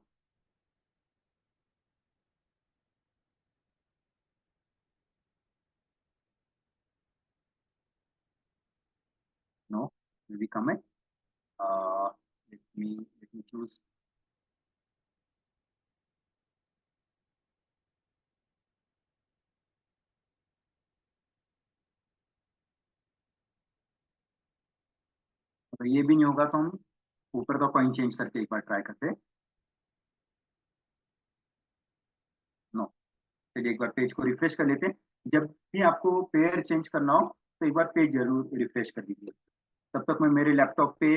नो, भी कम है। Let me choose. अगर ये भी नहीं होगा तो हम ऊपर का कॉइन चेंज करके एक बार ट्राई करते हैं। नो, चलिए एक बार पेज को रिफ्रेश कर लेते हैं। जब भी आपको पेयर चेंज करना हो तो एक बार पेज जरूर रिफ्रेश कर लीजिए। तब तक मैं मेरे लैपटॉप पे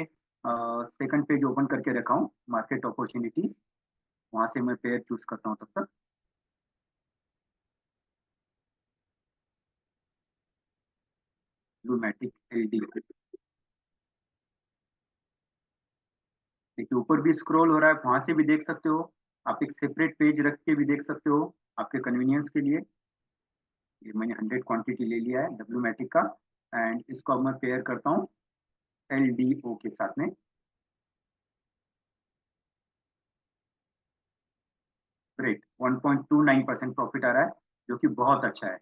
सेकंड पेज ओपन करके रखा हूँ, मार्केट अपॉर्चुनिटीज। वहां से मैं पेयर चूज करता हूँ तब तक। ब्लूमैटिक एलडी। देखिए ऊपर भी स्क्रॉल हो रहा है, वहां से भी देख सकते हो। आप एक सेपरेट पेज रख के भी देख सकते हो आपके कन्वीनियंस के लिए। ये मैंने 100 क्वांटिटी ले लिया है डब्ल्यूमैटिक का। एंड इसको अब मैं पेयर करता हूँ एलडीओ के साथ में। ग्रेट, 1.29% प्रॉफिट आ रहा है, जो कि बहुत अच्छा है।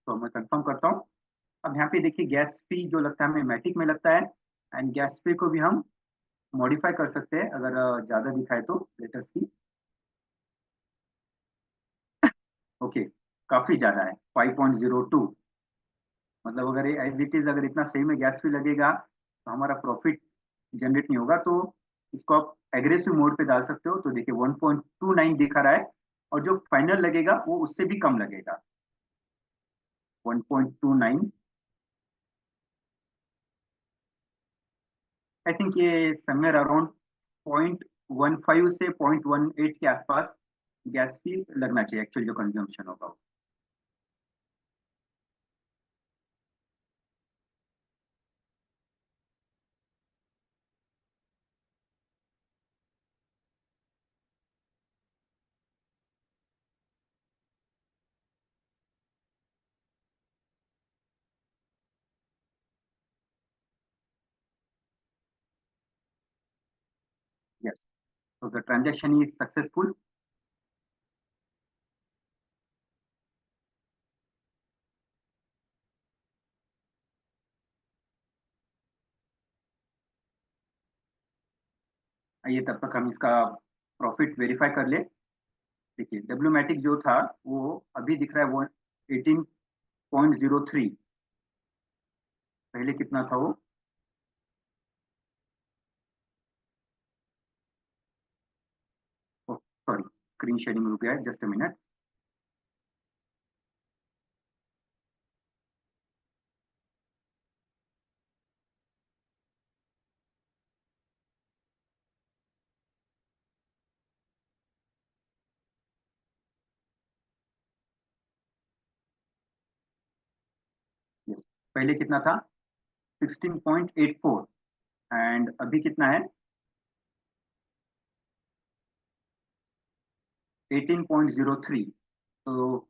तो मैं कंफर्म करता हूँ। अब यहाँ पे देखिए गैस फी जो लगता है हमें मैटिक में लगता है। एंड गैस फी को भी हम मॉडिफाई कर सकते हैं अगर ज्यादा दिखाए तो। लेटेस्ट सी। ओके, काफी ज्यादा है 5.02। मतलब अगर ये एज इट इज अगर इतना सही में गैस फी लगेगा तो हमारा प्रॉफिट जनरेट नहीं होगा। तो इसको आप एग्रेसिव मोड पे डाल सकते हो। तो देखिए 1.29 दिखा रहा है, और जो फाइनल लगेगा वो उससे भी कम लगेगा, 1.29। आई थिंक ये समवेयर अराउंड 0.15 से 0.18 के आसपास गैस फी लगना चाहिए, एक्चुअल जो कंजम्पशन होगा वो। यस, तो द ट्रांजेक्शन इज सक्सेसफुल। आइए तब तक हम इसका प्रॉफिट वेरीफाई कर ले। देखिए डब्ल्यूमैटिक जो था वो अभी दिख रहा है वो 18.03। पहले कितना था वो? सॉरी, स्क्रीन शेयरिंग रुक गया है, जस्ट अ मिनट। यस, पहले कितना था? 16.84। एंड अभी कितना है? 18.03। तो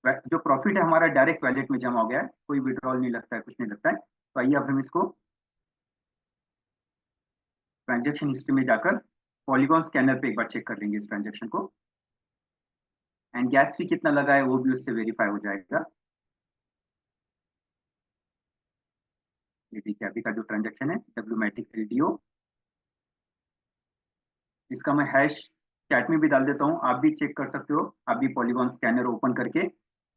जो प्रॉफिट है हमारा डायरेक्ट वैलेट में जमा हो गया है, कोई विड्रॉल नहीं लगता है, कुछ नहीं लगता है। तो आइए अब हम इसको ट्रांजेक्शन हिस्ट्री में जाकर पॉलीगॉन स्कैनर पे एक बार चेक कर लेंगे इस ट्रांजेक्शन को। एंड गैस फी कितना लगा है वो भी उससे वेरीफाई हो जाएगा। ये देखिए अभी का जो ट्रांजेक्शन है डब्ल्यूमैटिक एलडीओ, इसका मैं हैश चैट में भी डाल देता हूँ, आप भी चेक कर सकते हो। आप भी पॉलीगॉन स्कैनर ओपन करके,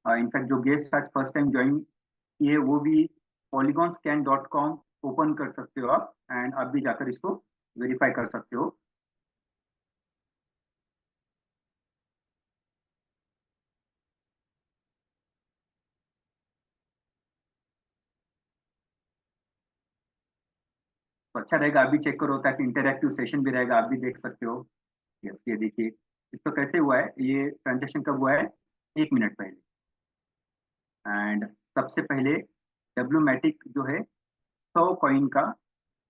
इनफैक्ट जो गेस्ट आज फर्स्ट टाइम ज्वाइन किए वो भी polygon-scan.com ओपन कर सकते हो आप। एंड आप भी जाकर इसको वेरीफाई कर सकते हो। तो अच्छा रहेगा आप भी चेक करो, ताकि इंटरेक्टिव सेशन भी रहेगा, आप भी देख सकते हो। यस, ये देखिए इसका कैसे हुआ है, ये ट्रांजेक्शन कब हुआ है, 1 मिनट पहले। एंड सबसे पहले डब्ल्यूमेटिक जो है 100 कॉइन का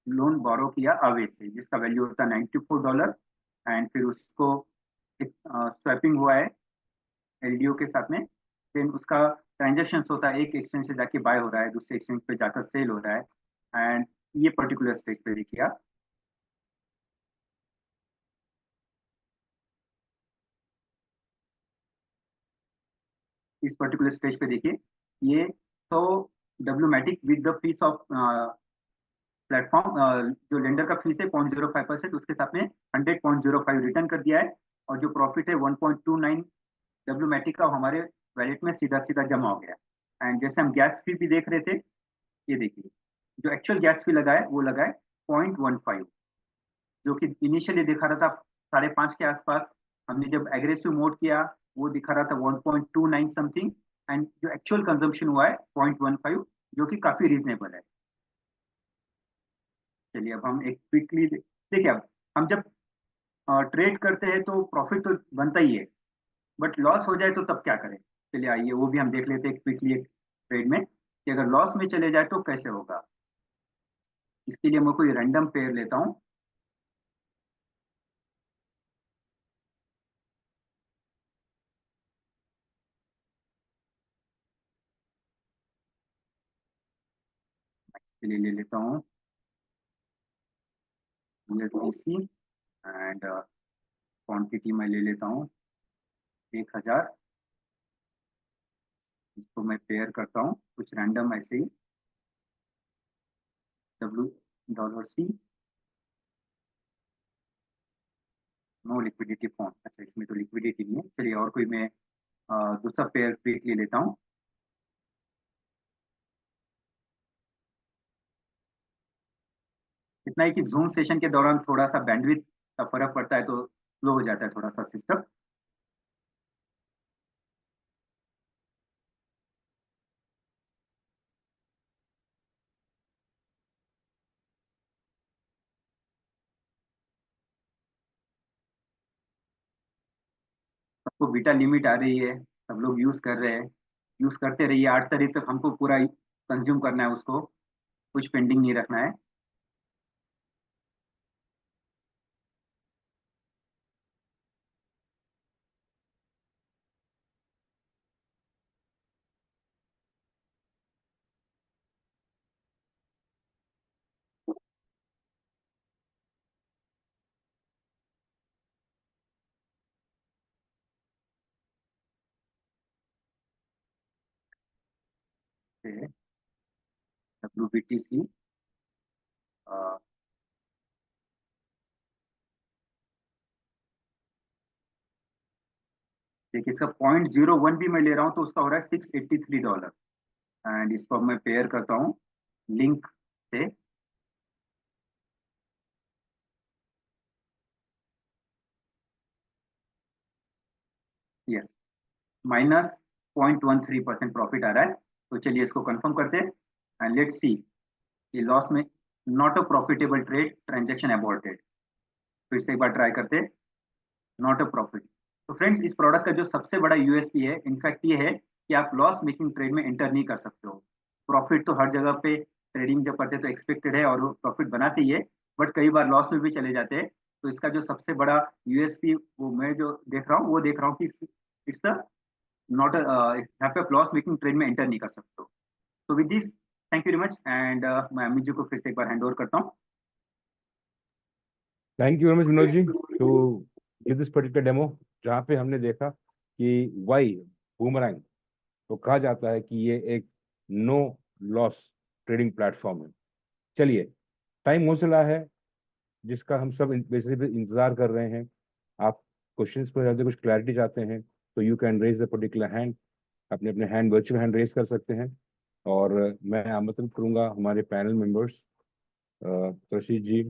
लोन बोरो किया आवे से, जिसका वैल्यू होता है $94। एंड फिर उसको एक स्वैपिंग हुआ है एलडीओ के साथ में। देन उसका ट्रांजेक्शन होता है, एक एक्सचेंज से जाके बाय हो रहा है, दूसरे एक्सचेंज पे जाकर सेल हो रहा है। एंड ये पर्टिकुलर स्टेज पे देखिए आप, इस पर्टिकुलर स्टेज पे देखिए, ये 100 WMATIC with the fees of platform, जो लेंडर का फीस है 0.05%, उसके साथ में 100.05 रिटर्न कर दिया है। और जो प्रॉफिट है 1.29 डब्ल्यूमेटिक का हमारे वैलेट में सीधा सीधा जमा हो गया। एंड जैसे हम गैस फी भी देख रहे थे, ये देखिए जो एक्चुअल गैस फी लगा है वो लगा है 0.15, जो कि इनिशियली दिखा रहा था 5.5 के आसपास। हमने जब एग्रेसिव मोड किया वो दिखा रहा था 1.29 समथिंग। एंड जो एक्चुअल कंजम्पशन हुआ है 0.15, जो कि काफी रीजनेबल है। चलिए अब हम एक क्विकली देखिए, अब हम जब ट्रेड करते हैं तो प्रॉफिट तो बनता ही है, बट लॉस हो जाए तो तब क्या करें। चलिए आइए वो भी हम देख लेते हैं क्विकली एक ट्रेड में, कि अगर लॉस में चले जाए तो कैसे होगा। इसके लिए मैं कोई रैंडम पेयर लेता हूँ। इसके लिए ले लेता हूँ USDC। एंड क्वांटिटी मैं ले लेता हूँ 1000। इसको मैं पेयर करता हूँ कुछ रैंडम ऐसे ही, $C। नो लिक्विडिटी फॉर्म, अच्छा इसमें तो लिक्विडिटी नहीं है। चलिए और कोई मैं दूसरा पेयर क्विकली लेता हूँ। इतना ही कि जूम सेशन के दौरान थोड़ा सा बैंडविड्थ का फर्क पड़ता है, तो स्लो हो जाता है थोड़ा सा सिस्टम। सबको बीटा लिमिट आ रही है, सब लोग यूज कर रहे हैं, यूज करते रहिए। 8 तारीख तक हमको पूरा कंज्यूम करना है उसको, कुछ पेंडिंग नहीं रखना है। WBTC देखिए, इसका 0.01 भी मैं ले रहा हूँ तो उसका हो रहा है $683। एंड इसको अब मैं पेयर करता हूँ लिंक से। यस, -0.13% प्रॉफिट आ रहा है। तो चलिए इसको कंफर्म करते हैं। एंड लेट्स सी, ये लॉस में not a profitable trade, transaction aborted. फिर से एक बार ट्राई करते हैं, नॉट अ प्रॉफिट। तो फ्रेंड्स, इस प्रोडक्ट का जो सबसे बड़ा यूएसपी है, इनफैक्ट ये है कि आप लॉस मेकिंग ट्रेड में एंटर नहीं कर सकते हो। प्रॉफिट तो हर जगह पे ट्रेडिंग जब करते हैं तो एक्सपेक्टेड है और प्रॉफिट बनाते ही है, बट कई बार लॉस में भी चले जाते हैं। तो इसका जो सबसे बड़ा यूएसपी वो मैं जो देख रहा हूँ, वो देख रहा हूँ कि इट्स अ नॉट यहाँ पे लॉस मेकिंग ट्रेड में एंटर नहीं कर सकते हो। तो with this, thank you very much. And मैं अमित जी को फिर से एक बार हैंड ओवर करता हूँ। Thank you very much Vinod ji to give this particular demo, जहाँ पे हमने देखा कि वाई बूमरैंग तो कहा जाता है कि ये एक नो लॉस ट्रेडिंग प्लेटफॉर्म है। चलिए, टाइम हो चला है जिसका हम सब बेसिकली इंतजार कर रहे हैं। आप क्वेश्चंस पर ज़्यादा कुछ क्लैरिटी चाहते हैं तो you can raise the particular hand, अपने अपने हैंड वर्चुअल हैंड रेज कर सकते हैं। और मैं आमंत्रित करूंगा हमारे पैनल मेंबर्स त्रशीत ji,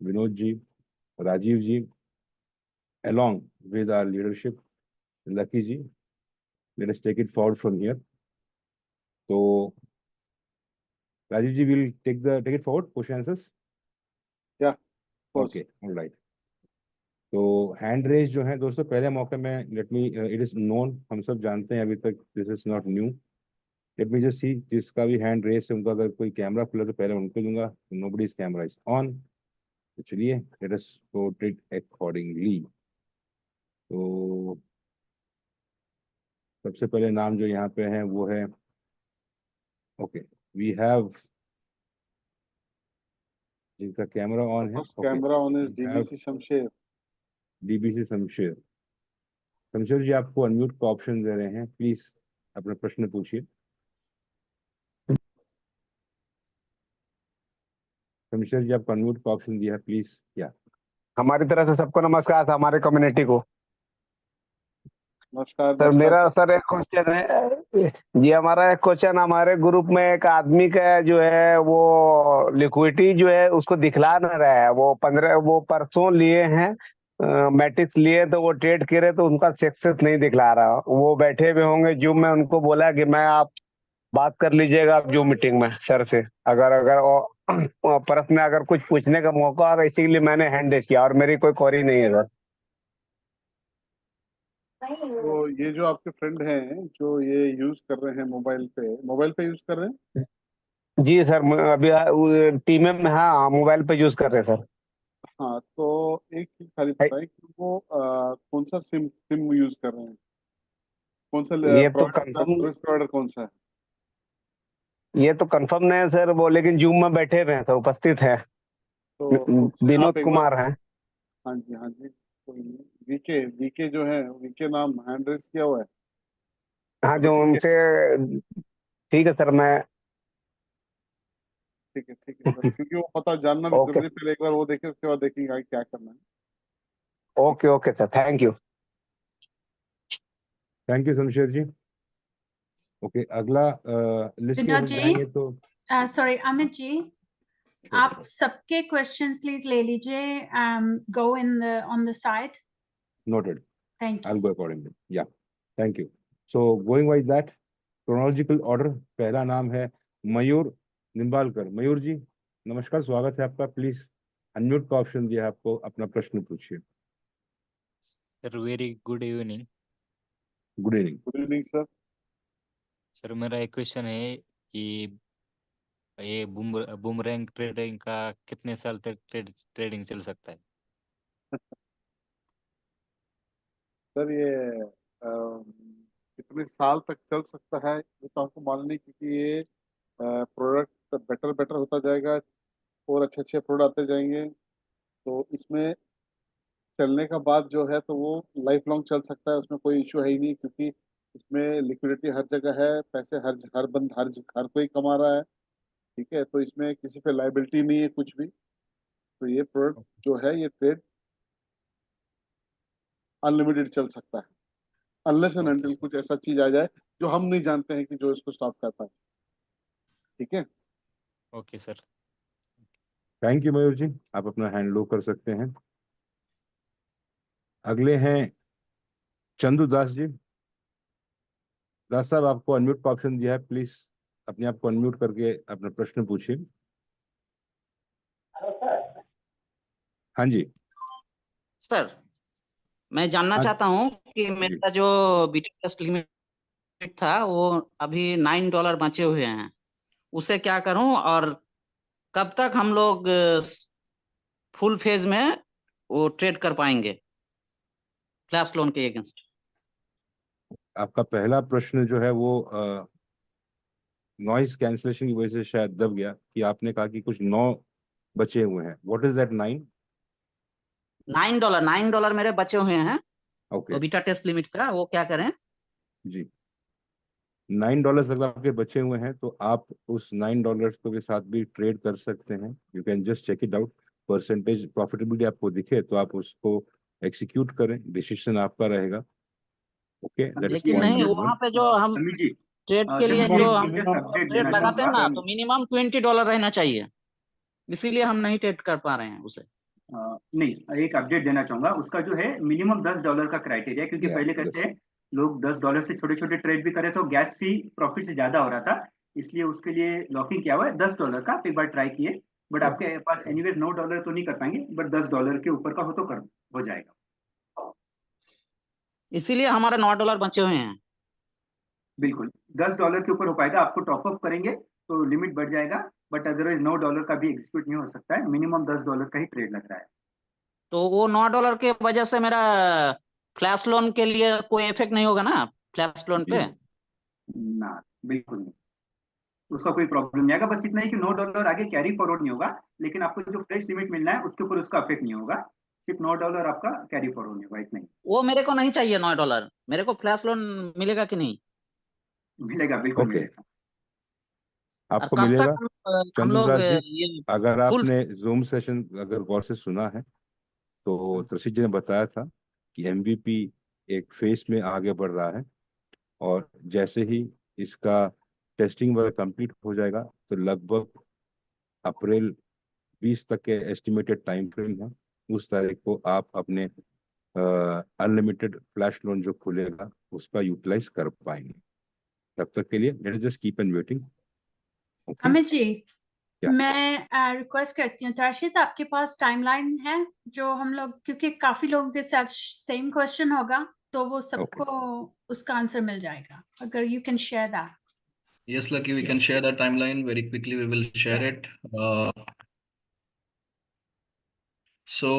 Vinod ji, Rajeev ji, along with our leadership, Lucky ji. Let us take it forward from here. So, Rajiv ji will take it forward, question answers. Yeah, of course. Okay, all right. तो हैंड रेज जो है दोस्तों, पहले मौके में let me, it is known, हम सब जानते हैं अभी तक, this is not new. Let me just see, जिसका भी हैंड रेज है उनका अगर कोई कैमरा खुला तो पहले उनको दूंगा। Nobody's camera is on. तो चलिए, let us vote it accordingly. तो सबसे पहले नाम जो यहाँ पे है वो है, ओके, वी हैव, जिनका कैमरा ऑन है, First okay, camera on is we have DBC Shamsher. DBC Shamsher. Shamsher ji, आपको अनम्यूट का ऑप्शन दे रहे हैं, प्लीज अपना प्रश्न पूछिए। शमशेर जी, आपको अनम्यूट का ऑप्शन दिया है, प्लीज। या हमारी तरफ से सबको नमस्कार, हमारे कम्युनिटी को। नमस्कार सर नमस्कार मेरा सर। सर एक क्वेश्चन है जी। हमारा एक क्वेश्चन, हमारे ग्रुप में एक आदमी का जो है वो लिक्विडिटी जो है उसको दिखला ना रहा है। वो परसों लिए हैं मैट्रिक्स लिए, तो वो ट्रेड करे तो उनका सक्सेस नहीं दिखला रहा। वो बैठे हुए होंगे जूम में, उनको बोला कि मैं आप बात कर लीजिएगा आप जूम मीटिंग में सर से, अगर अगर परस में अगर कुछ पूछने का मौका होगा, इसीलिए मैंने हैंड रेज किया, और मेरी कोई क्वेरी नहीं है सर। तो ये जो आपके फ्रेंड हैं जो ये यूज कर रहे हैं मोबाइल पे यूज कर रहे हैं। जी सर, मैं अभी टीम में, हाँ मोबाइल पे यूज कर रहे हैं सर। हाँ, तो एक चीज खाली है- बताएं कि वो कौन सा सिम यूज कर रहे हैं, कौन सा ये तो प्रोवाइडर का, कंफर्म सर्विस प्रोवाइडर कौन सा है। ये तो कंफर्म नहीं है सर वो, लेकिन जूम में बैठे हुए हैं सर, उपस्थित है। तो उससे आप विनोद एक बार, कुमार हैं। हाँ जी हाँ जी, कोई नहीं, वीके वीके जो है, वीके नाम हैंड रेज किया हुआ है। हाँ, तो जो ठीक है उनसे, ठीक है सर, मैं ठीक है सर, क्योंकि वो पता जानना भी ओके जरूरी है, पहले एक बार वो देखे उसके बाद देखेंगे आगे क्या करना है। ठीक okay okay sir, thank you. Thank you Shamsher ji. Okay, अगला लिस्ट में विनोद हम जी, जाएंगे तो सॉरी अमित जी, आप सबके क्वेश्चंस प्लीज ले लीजिए, go in the on the side. Noted, thank I you. Will go accordingly. Yeah, thank you. So going by that chronological order, पहला नाम है मयूर निम्बालकर। मयूर जी, नमस्कार, स्वागत है आपका। प्लीज अनम्यूट का ऑप्शन दिया है आपको, अपना प्रश्न पूछिए। Sir very good evening. Good evening. Good evening sir. Sir मेरा एक क्वेश्चन है कि ये बूमरैंग ट्रेडिंग का कितने साल तक ट्रेडिंग चल सकता है। सर ये कितने साल तक चल सकता है ये तो हमको मालूम नहीं, क्योंकि ये प्रोडक्ट बेटर बेटर होता जाएगा और अच्छे अच्छे प्रोडक्ट आते जाएंगे। तो इसमें चलने का बाद जो है तो वो लाइफ लॉन्ग चल सकता है, उसमें कोई इशू है ही नहीं, क्योंकि इसमें लिक्विडिटी हर जगह है, पैसे हर कोई कमा रहा है। ठीक है, तो इसमें किसी पे लाइबिलिटी नहीं है कुछ भी। तो ये प्रोडक्ट जो है, ये ट्रेड अनलिमिटेड चल सकता है, unless and okay until sir. कुछ ऐसा चीज आ जाए जो हम नहीं जानते हैं कि जो इसको स्टॉप कर पाए। ठीक है। Okay sir. थैंक यू मयूर जी, आप अपना हैंड लो कर सकते हैं। अगले हैं चंदू दास जी। दास साहब, आपको अनम्यूट का ऑप्शन दिया है, प्लीज अपने आप को अनम्यूट करके अपना प्रश्न पूछिए। हाँ जी। सर मैं जानना हाँ चाहता हूँ कि जी। मेरा जो बीटा टेस्ट लिमिट था वो अभी $9 बचे हुए हैं, उसे क्या करूं, और कब तक हम लोग फुल फेज में वो ट्रेड कर पाएंगे फ्लैश लोन के अगेंस्ट। आपका पहला प्रश्न जो है वो नॉइस कैंसलेशन की वजह से शायद दब गया, कि आपने कहा कि कुछ 9 बचे हुए हैं। What is that 9? $9 मेरे बचे हुए हैं, ओके वो बीटा टेस्ट लिमिट का, वो क्या करें। जी, $9 अगर आपके बचे हुए हैं तो आप उस $9 को के साथ भी ट्रेड कर सकते हैं। You can just check it out, percentage profitability आपको दिखे तो आप उसको एक्सिक्यूट करें, डिसीजन आपका रहेगा। ओके, दैट इज लेकिन पॉइंट नहीं, नंबर वहां 1। पे जो हम अमित जी, ट्रेड के लिए जस्ट जो एक हम जस्ट अपडेट ट्रेड देना लगाते हैं चाहूंगा। ना, तो मिनिमम $20 रहना चाहिए, इसीलिए हम नहीं ट्रेड कर पा रहे हैं उसे। नहीं, एक अपडेट देना चाहूंगा। उसका जो है मिनिमम $10 का क्राइटेरिया, क्योंकि या पहले कैसे है, लोग $10 से छोटे छोटे ट्रेड भी करे तो गैस फी प्रॉफिट से ज्यादा हो रहा था, इसलिए उसके लिए लॉकिंग किया हुआ है $10 का। आप एक बार ट्राई किए, बट आपके पास एनीवेज $9 तो नहीं कर पाएंगे, बट $10 के ऊपर का हो तो कर हो जाएगा। इसीलिए हमारे $9 बचे हुए हैं। बिल्कुल, $10 के ऊपर हो पाएगा, आपको टॉप अप करेंगे तो लिमिट बढ़ जाएगा, बट अदरवाइज $9 का भी एग्जीक्यूट नहीं हो सकता है, मिनिमम $10 का ही ट्रेड लग रहा है। तो वो $9 के वजह से मेरा फ्लैश लोन के लिए कोई इफेक्ट नहीं होगा ना, फ्लैश लोन पे? ना, बिल्कुल नहीं, उसका कोई प्रॉब्लम नहीं आएगा। बस इतना ही कि $9 आगे कैरी फॉरवर्ड नहीं होगा, लेकिन आपको जो फ्रेश लिमिट मिलना है उसके ऊपर उसका अफेक्ट नहीं होगा, सिर्फ $9 आपका कैरी फॉरवर्ड नहीं होगा, इतना ही। वो मेरे को नहीं चाहिए $9, मेरे को फ्लैश लोन मिलेगा कि नहीं? मिलेगा, बिल्कुल ओके, मिलेगा। आपको कब मिलेगा। तक हम लोग चंद्रदास जी, ये अगर फुल? आपने जूम सेशन अगर गौर से सुना है तो त्रषित जी ने बताया था कि एमवीपी एक फेज में आगे बढ़ रहा है, और जैसे ही इसका टेस्टिंग वगैरह कंप्लीट हो जाएगा तो लगभग अप्रैल 20 तक के एस्टिमेटेड टाइम फ्रेम है, उस तारीख को आप अपने अनलिमिटेड फ्लैश लोन जो खुलेगा उसका यूटिलाइज कर पाएंगे। तब तक के लिए let us just keep an waiting. Okay, Amit ji, क्या? मैं रिक्वेस्ट करती हूँ, तराशित आपके पास टाइमलाइन है जो हम लोग, क्योंकि काफी लोगों के साथ सेम क्वेश्चन होगा तो वो सबको उसका आंसर मिल जाएगा, अगर you can share that. Yes, Lucky, we can share the timeline very quickly. We will share it. So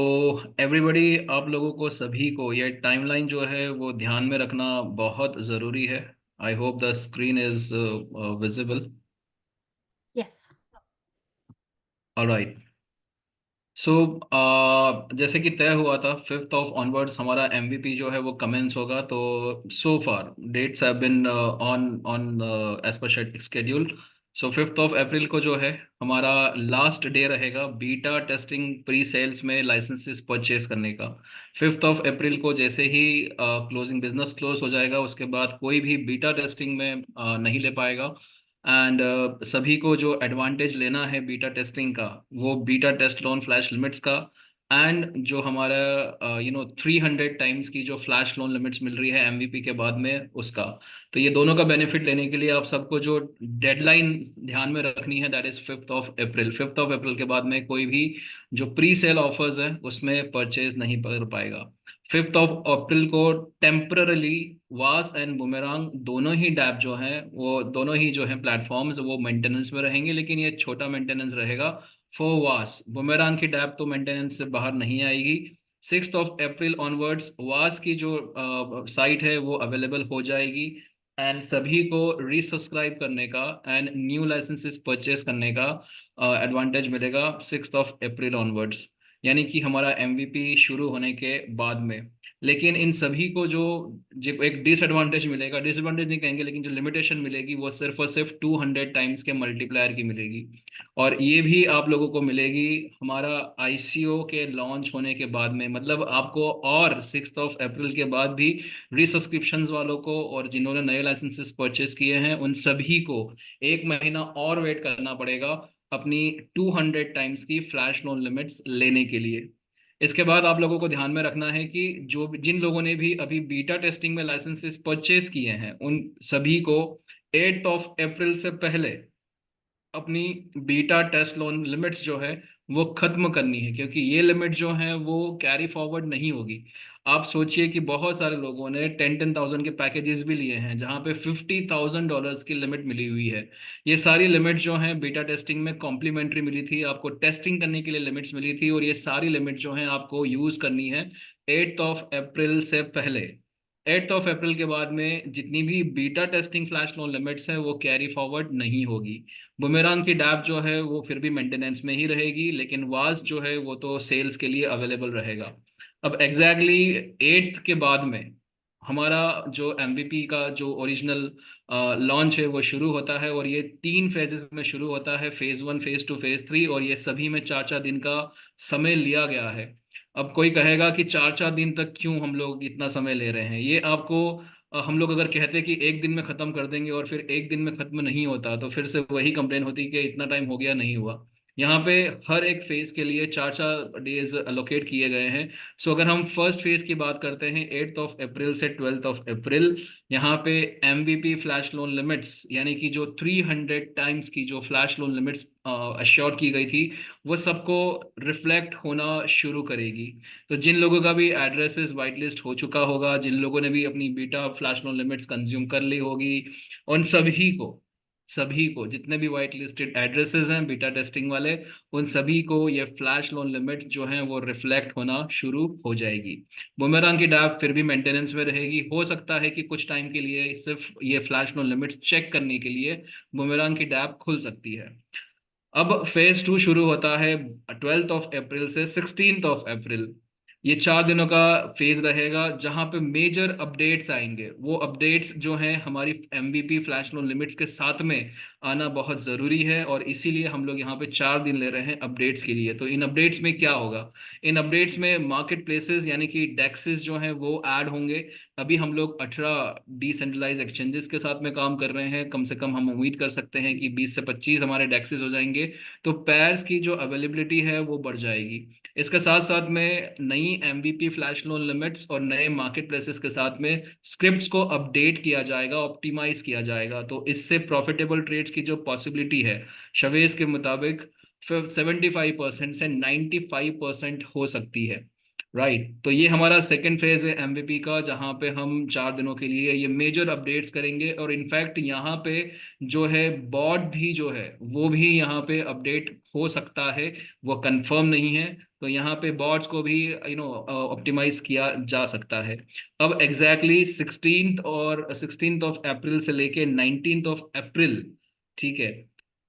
everybody, आप लोगों को सभी को ये टाइमलाइन जो है वो ध्यान में रखना बहुत ज़रूरी है। I hope the screen is visible. Yes, alright. So जैसे कि तय हुआ था 5th ऑफ ऑनवर्ड्स हमारा एमवीपी जो है वो कमेंस होगा। तो so far dates have been on on as per schedule. So 5th of April को जो है हमारा लास्ट डे रहेगा बीटा टेस्टिंग प्री सेल्स में लाइसेंसेस परचेज करने का। 5th ऑफ अप्रैल को जैसे ही क्लोजिंग बिजनेस क्लोज हो जाएगा उसके बाद कोई भी बीटा टेस्टिंग में नहीं ले पाएगा। एंड सभी को जो एडवांटेज लेना है बीटा टेस्टिंग का वो beta test loan flash limits का, एंड जो हमारा 300 टाइम्स की जो फ्लैश लोन लिमिट्स मिल रही है एमवीपी के बाद में उसका। तो ये दोनों का बेनिफिट लेने के लिए आप सबको जो डेडलाइन ध्यान में रखनी है that is 5th of April. 5th of अप्रैल के बाद में कोई भी जो प्री सेल ऑफर्स है उसमें परचेज नहीं कर पाएगा। 5th ऑफ अप्रैल को टेम्परली वास एंड बुमेरांग दोनों ही डैप जो हैं वो दोनों ही जो हैं प्लेटफॉर्म्स वो मेंटेनेंस में रहेंगे, लेकिन ये छोटा मेंटेनेंस रहेगा फॉर वास। बुमेरांग की डैप तो मेंटेनेंस से बाहर नहीं आएगी। 6th ऑफ अप्रैल ऑनवर्ड्स वास की जो साइट है वो अवेलेबल हो जाएगी, एंड सभी को रीसब्सक्राइब करने का एंड न्यू लाइसेंसेस परचेस करने का एडवांटेज मिलेगा 6th ऑफ अप्रैल ऑनवर्ड्स, यानी कि हमारा एमवीपी शुरू होने के बाद में। लेकिन इन सभी को जो एक डिसएडवांटेज मिलेगा, डिसएडवांटेज नहीं कहेंगे लेकिन जो लिमिटेशन मिलेगी वो सिर्फ और सिर्फ 200 टाइम्स के मल्टीप्लायर की मिलेगी। और ये भी आप लोगों को मिलेगी हमारा आईसीओ के लॉन्च होने के बाद में। मतलब आपको और 6th ऑफ अप्रैल के बाद भी रीसब्सक्रिप्शन वालों को और जिन्होंने नए लाइसेंसेस परचेस किए हैं उन सभी को 1 महीना और वेट करना पड़ेगा अपनी 200 टाइम्स की फ्लैश लोन लिमिट्स लेने के लिए। इसके बाद आप लोगों को ध्यान में रखना है कि जिन लोगों ने भी अभी बीटा टेस्टिंग में लाइसेंसेस परचेस किए हैं उन सभी को 8th ऑफ अप्रैल से पहले अपनी बीटा टेस्ट लोन लिमिट्स जो है वो खत्म करनी है, क्योंकि ये लिमिट जो है वो कैरी फॉरवर्ड नहीं होगी। आप सोचिए कि बहुत सारे लोगों ने 10,000 के पैकेजेस भी लिए हैं जहां पे $50,000 की लिमिट मिली हुई है। ये सारी लिमिट जो हैं बीटा टेस्टिंग में कॉम्प्लीमेंट्री मिली थी, आपको टेस्टिंग करने के लिए लिमिट्स मिली थी, और ये सारी लिमिट जो है आपको यूज करनी है 8th ऑफ अप्रैल से पहले। 8th ऑफ अप्रैल के बाद में जितनी भी beta testing flash loan limits है वो कैरी फॉरवर्ड नहीं होगी। बुमेरांग की डैप जो है वो फिर भी मेंटेनेंस में ही रहेगी, लेकिन वाज जो है वो तो सेल्स के लिए अवेलेबल रहेगा। अब एग्जैक्टली 8th के बाद में हमारा जो एमवीपी का जो ओरिजिनल लॉन्च है वो शुरू होता है, और ये 3 फेजेस में शुरू होता है, फेज 1, फेज 2, फेज 3, और ये सभी में 4-4 दिन का समय लिया गया है। अब कोई कहेगा कि 4-4 दिन तक क्यों हम लोग इतना समय ले रहे हैं। ये आपको हम लोग अगर कहते कि एक दिन में खत्म कर देंगे और फिर एक दिन में खत्म नहीं होता तो फिर से वही कंप्लेन होती कि इतना टाइम हो गया नहीं हुआ। यहाँ पे हर एक फेज के लिए 4-4 डेज अलोकेट किए गए हैं। सो अगर हम फर्स्ट फेज की बात करते हैं 8 अप्रैल से 12 अप्रैल, यहाँ पे MVP फ्लैश लोन लिमिट्स यानी कि जो 300 टाइम्स की जो फ्लैश लोन लिमिट्स अश्योर की गई थी वो सबको रिफ्लेक्ट होना शुरू करेगी। तो जिन लोगों का भी एड्रेसेस वाइट लिस्ट हो चुका होगा, जिन लोगों ने भी अपनी beta flash loan limits consume कर ली होगी, उन सभी को जितने भी वाइट लिस्टेड एड्रेसेस हैं बीटा टेस्टिंग वाले, उन सभी को ये फ्लैश लोन लिमिट जो हैं वो रिफ्लेक्ट होना शुरू हो जाएगी। बुमेरांग की डैप फिर भी मेंटेनेंस में रहेगी। हो सकता है कि कुछ टाइम के लिए सिर्फ ये फ्लैश लोन लिमिट चेक करने के लिए बुमेरांग की डैप खुल सकती है। अब फेज 2 शुरू होता है 12 अप्रैल से 16 अप्रैल। ये 4 दिनों का फेज रहेगा जहां पे मेजर अपडेट्स आएंगे। वो अपडेट्स जो हैं हमारी MVP फ्लैश लोन लिमिट्स के साथ में आना बहुत ज़रूरी है, और इसीलिए हम लोग यहाँ पे 4 दिन ले रहे हैं अपडेट्स के लिए। तो इन अपडेट्स में क्या होगा? इन अपडेट्स में मार्केट प्लेसेस यानी कि डेक्सेस जो हैं वो ऐड होंगे। अभी हम लोग 18 डिसेंट्रलाइज एक्सचेंजेस के साथ में काम कर रहे हैं। कम से कम हम उम्मीद कर सकते हैं कि 20 से 25 हमारे डेक्सेस हो जाएंगे। तो पेयर्स की जो अवेलेबिलिटी है वो बढ़ जाएगी। इसके साथ साथ में नई MVP फ्लैश लोन लिमिट्स और नए मार्केट प्लेसेस के साथ में स्क्रिप्ट्स को अपडेट किया जाएगा, ऑप्टिमाइज किया जाएगा। तो इससे प्रॉफिटेबल ट्रेड्स की जो पॉसिबिलिटी है शवेज के मुताबिक 75% से 95% हो सकती है। राइट तो ये हमारा सेकंड फेज है MVP का, जहां पे हम 4 दिनों के लिए ये मेजर अपडेट्स करेंगे। और इनफैक्ट यहाँ पे जो है बॉट भी जो है वो भी यहाँ पे अपडेट हो सकता है, वो कंफर्म नहीं है। तो यहाँ पे बॉट्स को भी ऑप्टिमाइज किया जा सकता है। अब एग्जैक्टली 16 अप्रैल से लेके 19 अप्रैल, ठीक है,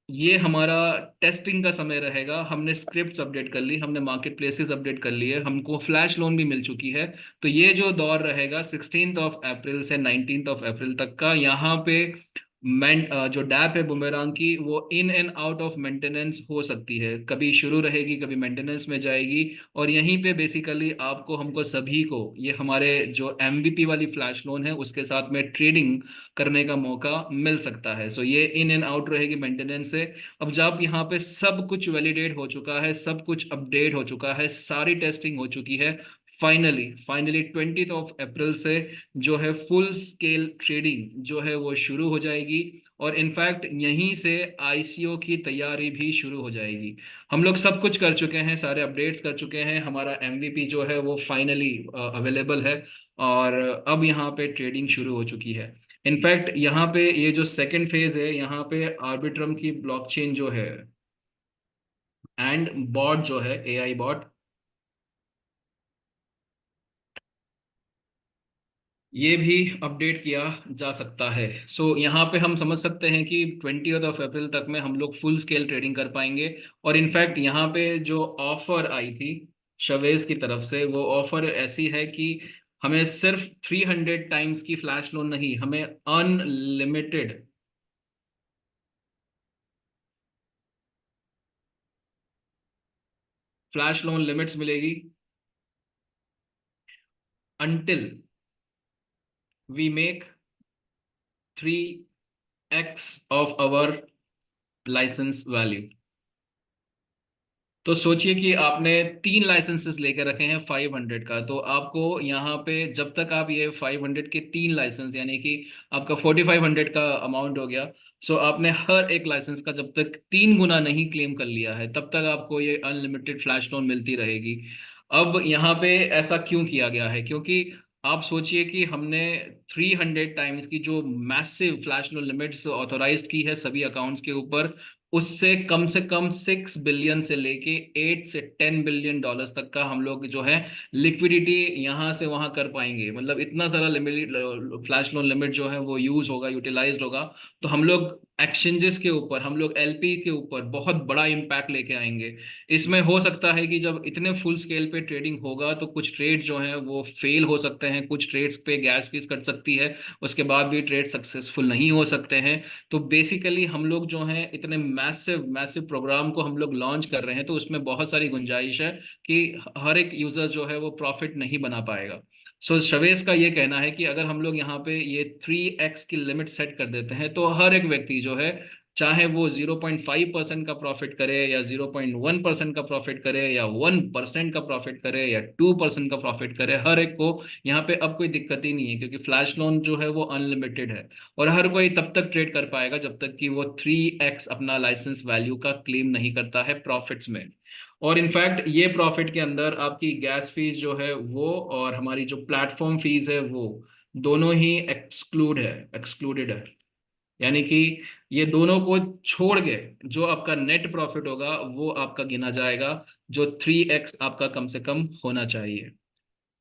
ये हमारा टेस्टिंग का समय रहेगा। हमने स्क्रिप्ट्स अपडेट कर ली, हमने मार्केट प्लेसेस अपडेट कर लिए, हमको फ्लैश लोन भी मिल चुकी है। तो ये जो दौर रहेगा 16 अप्रैल से 19 अप्रैल तक का, यहाँ पे जो डैप है बुमेरांग की वो in and out of maintenance हो सकती है। कभी शुरू रहेगी, कभी मेंटेनेंस में जाएगी। और यहीं पे बेसिकली आपको हमको सभी को ये हमारे जो MVP वाली फ्लैश लोन है उसके साथ में ट्रेडिंग करने का मौका मिल सकता है। सो ये इन एंड आउट रहेगी मेंटेनेंस से। अब जब यहाँ पे सब कुछ वैलिडेट हो चुका है, सब कुछ अपडेट हो चुका है, सारी टेस्टिंग हो चुकी है, फाइनली 20 अप्रैल से जो है फुल स्केल ट्रेडिंग जो है वो शुरू हो जाएगी। और इनफैक्ट यहीं से ICO की तैयारी भी शुरू हो जाएगी। हम लोग सब कुछ कर चुके हैं, सारे अपडेट्स कर चुके हैं, हमारा MVP जो है वो फाइनली अवेलेबल है, और अब यहाँ पे ट्रेडिंग शुरू हो चुकी है। इनफैक्ट यहाँ पे ये जो सेकंड फेज है, यहाँ पे आर्बिट्रम की ब्लॉकचेन जो है एंड बॉट जो है AI बॉट, ये भी अपडेट किया जा सकता है। सो यहाँ पे हम समझ सकते हैं कि 20 अप्रैल तक में हम लोग फुल स्केल ट्रेडिंग कर पाएंगे। और इनफैक्ट यहाँ पे जो ऑफर आई थी शवेज की तरफ से, वो ऑफर ऐसी है कि हमें सिर्फ 300 टाइम्स की फ्लैश लोन नहीं, हमें अनलिमिटेड फ्लैश लोन लिमिट्स मिलेगी until we make 3x of our license value. तो सोचिए कि आपने 3 लाइसेंसेस लेके रखे हैं 500 का, तो आपको यहाँ पे जब तक आप ये 500 के 3 लाइसेंस यानी कि आपका 4500 का अमाउंट हो गया। सो आपने हर एक लाइसेंस का जब तक 3 गुना नहीं क्लेम कर लिया है तब तक आपको ये अनलिमिटेड फ्लैश लोन मिलती रहेगी। अब यहाँ पे ऐसा क्यों किया गया है? क्योंकि आप सोचिए कि हमने 300 टाइम्स की जो massive flash loan limits authorized की है सभी अकाउंट्स के ऊपर, उससे कम से कम 6 बिलियन से लेके 8 से 10 बिलियन डॉलर्स तक का हम लोग जो है लिक्विडिटी यहाँ से वहां कर पाएंगे। मतलब इतना सारा लिमिट फ्लैश लोन लिमिट जो है वो यूज होगा, यूटिलाइज्ड होगा। तो हम लोग एक्सचेंजेस के ऊपर, हम लोग LP के ऊपर बहुत बड़ा इम्पैक्ट लेके आएंगे। इसमें हो सकता है कि जब इतने फुल स्केल पे ट्रेडिंग होगा तो कुछ ट्रेड जो है वो फेल हो सकते हैं, कुछ ट्रेड्स पे गैस फीस कट सकती है, उसके बाद भी ट्रेड सक्सेसफुल नहीं हो सकते हैं। तो बेसिकली हम लोग जो हैं इतने मैसिव मैसिव प्रोग्राम को हम लोग लॉन्च कर रहे हैं, तो उसमें बहुत सारी गुंजाइश है कि हर एक यूजर जो है वो प्रॉफिट नहीं बना पाएगा। सो शवेज का ये कहना है कि अगर हम लोग यहाँ पे ये 3x की लिमिट सेट कर देते हैं तो हर एक व्यक्ति जो है चाहे वो 0.5% का प्रॉफिट करे या 0.1% का प्रॉफिट करे या 1% का प्रॉफिट करे या 2% का प्रॉफिट करे, हर एक को यहाँ पे अब कोई दिक्कत ही नहीं है, क्योंकि फ्लैश लोन जो है वो अनलिमिटेड है और हर कोई तब तक ट्रेड कर पाएगा जब तक कि वो 3x अपना लाइसेंस वैल्यू का क्लेम नहीं करता है प्रॉफिट्स में। और इनफैक्ट ये प्रॉफिट के अंदर आपकी गैस फीस जो है वो और हमारी जो प्लेटफॉर्म फीस है वो दोनों ही एक्सक्लूडेड है। यानी कि ये दोनों को छोड़ के जो आपका नेट प्रॉफिट होगा वो आपका गिना जाएगा, जो 3x आपका कम से कम होना चाहिए।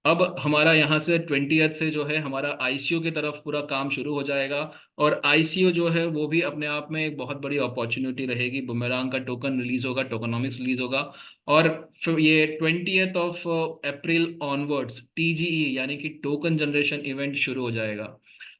अब हमारा यहाँ से 20th से जो है हमारा आईसीओ की तरफ पूरा काम शुरू हो जाएगा, और आईसीओ जो है वो भी अपने आप में एक बहुत बड़ी अपॉर्चुनिटी रहेगी। बुमेरांग का टोकन रिलीज होगा, टोकनॉमिक्स रिलीज होगा, और फिर ये 20th ऑफ अप्रैल ऑनवर्ड्स टीजीई यानी कि टोकन जनरेशन इवेंट शुरू हो जाएगा।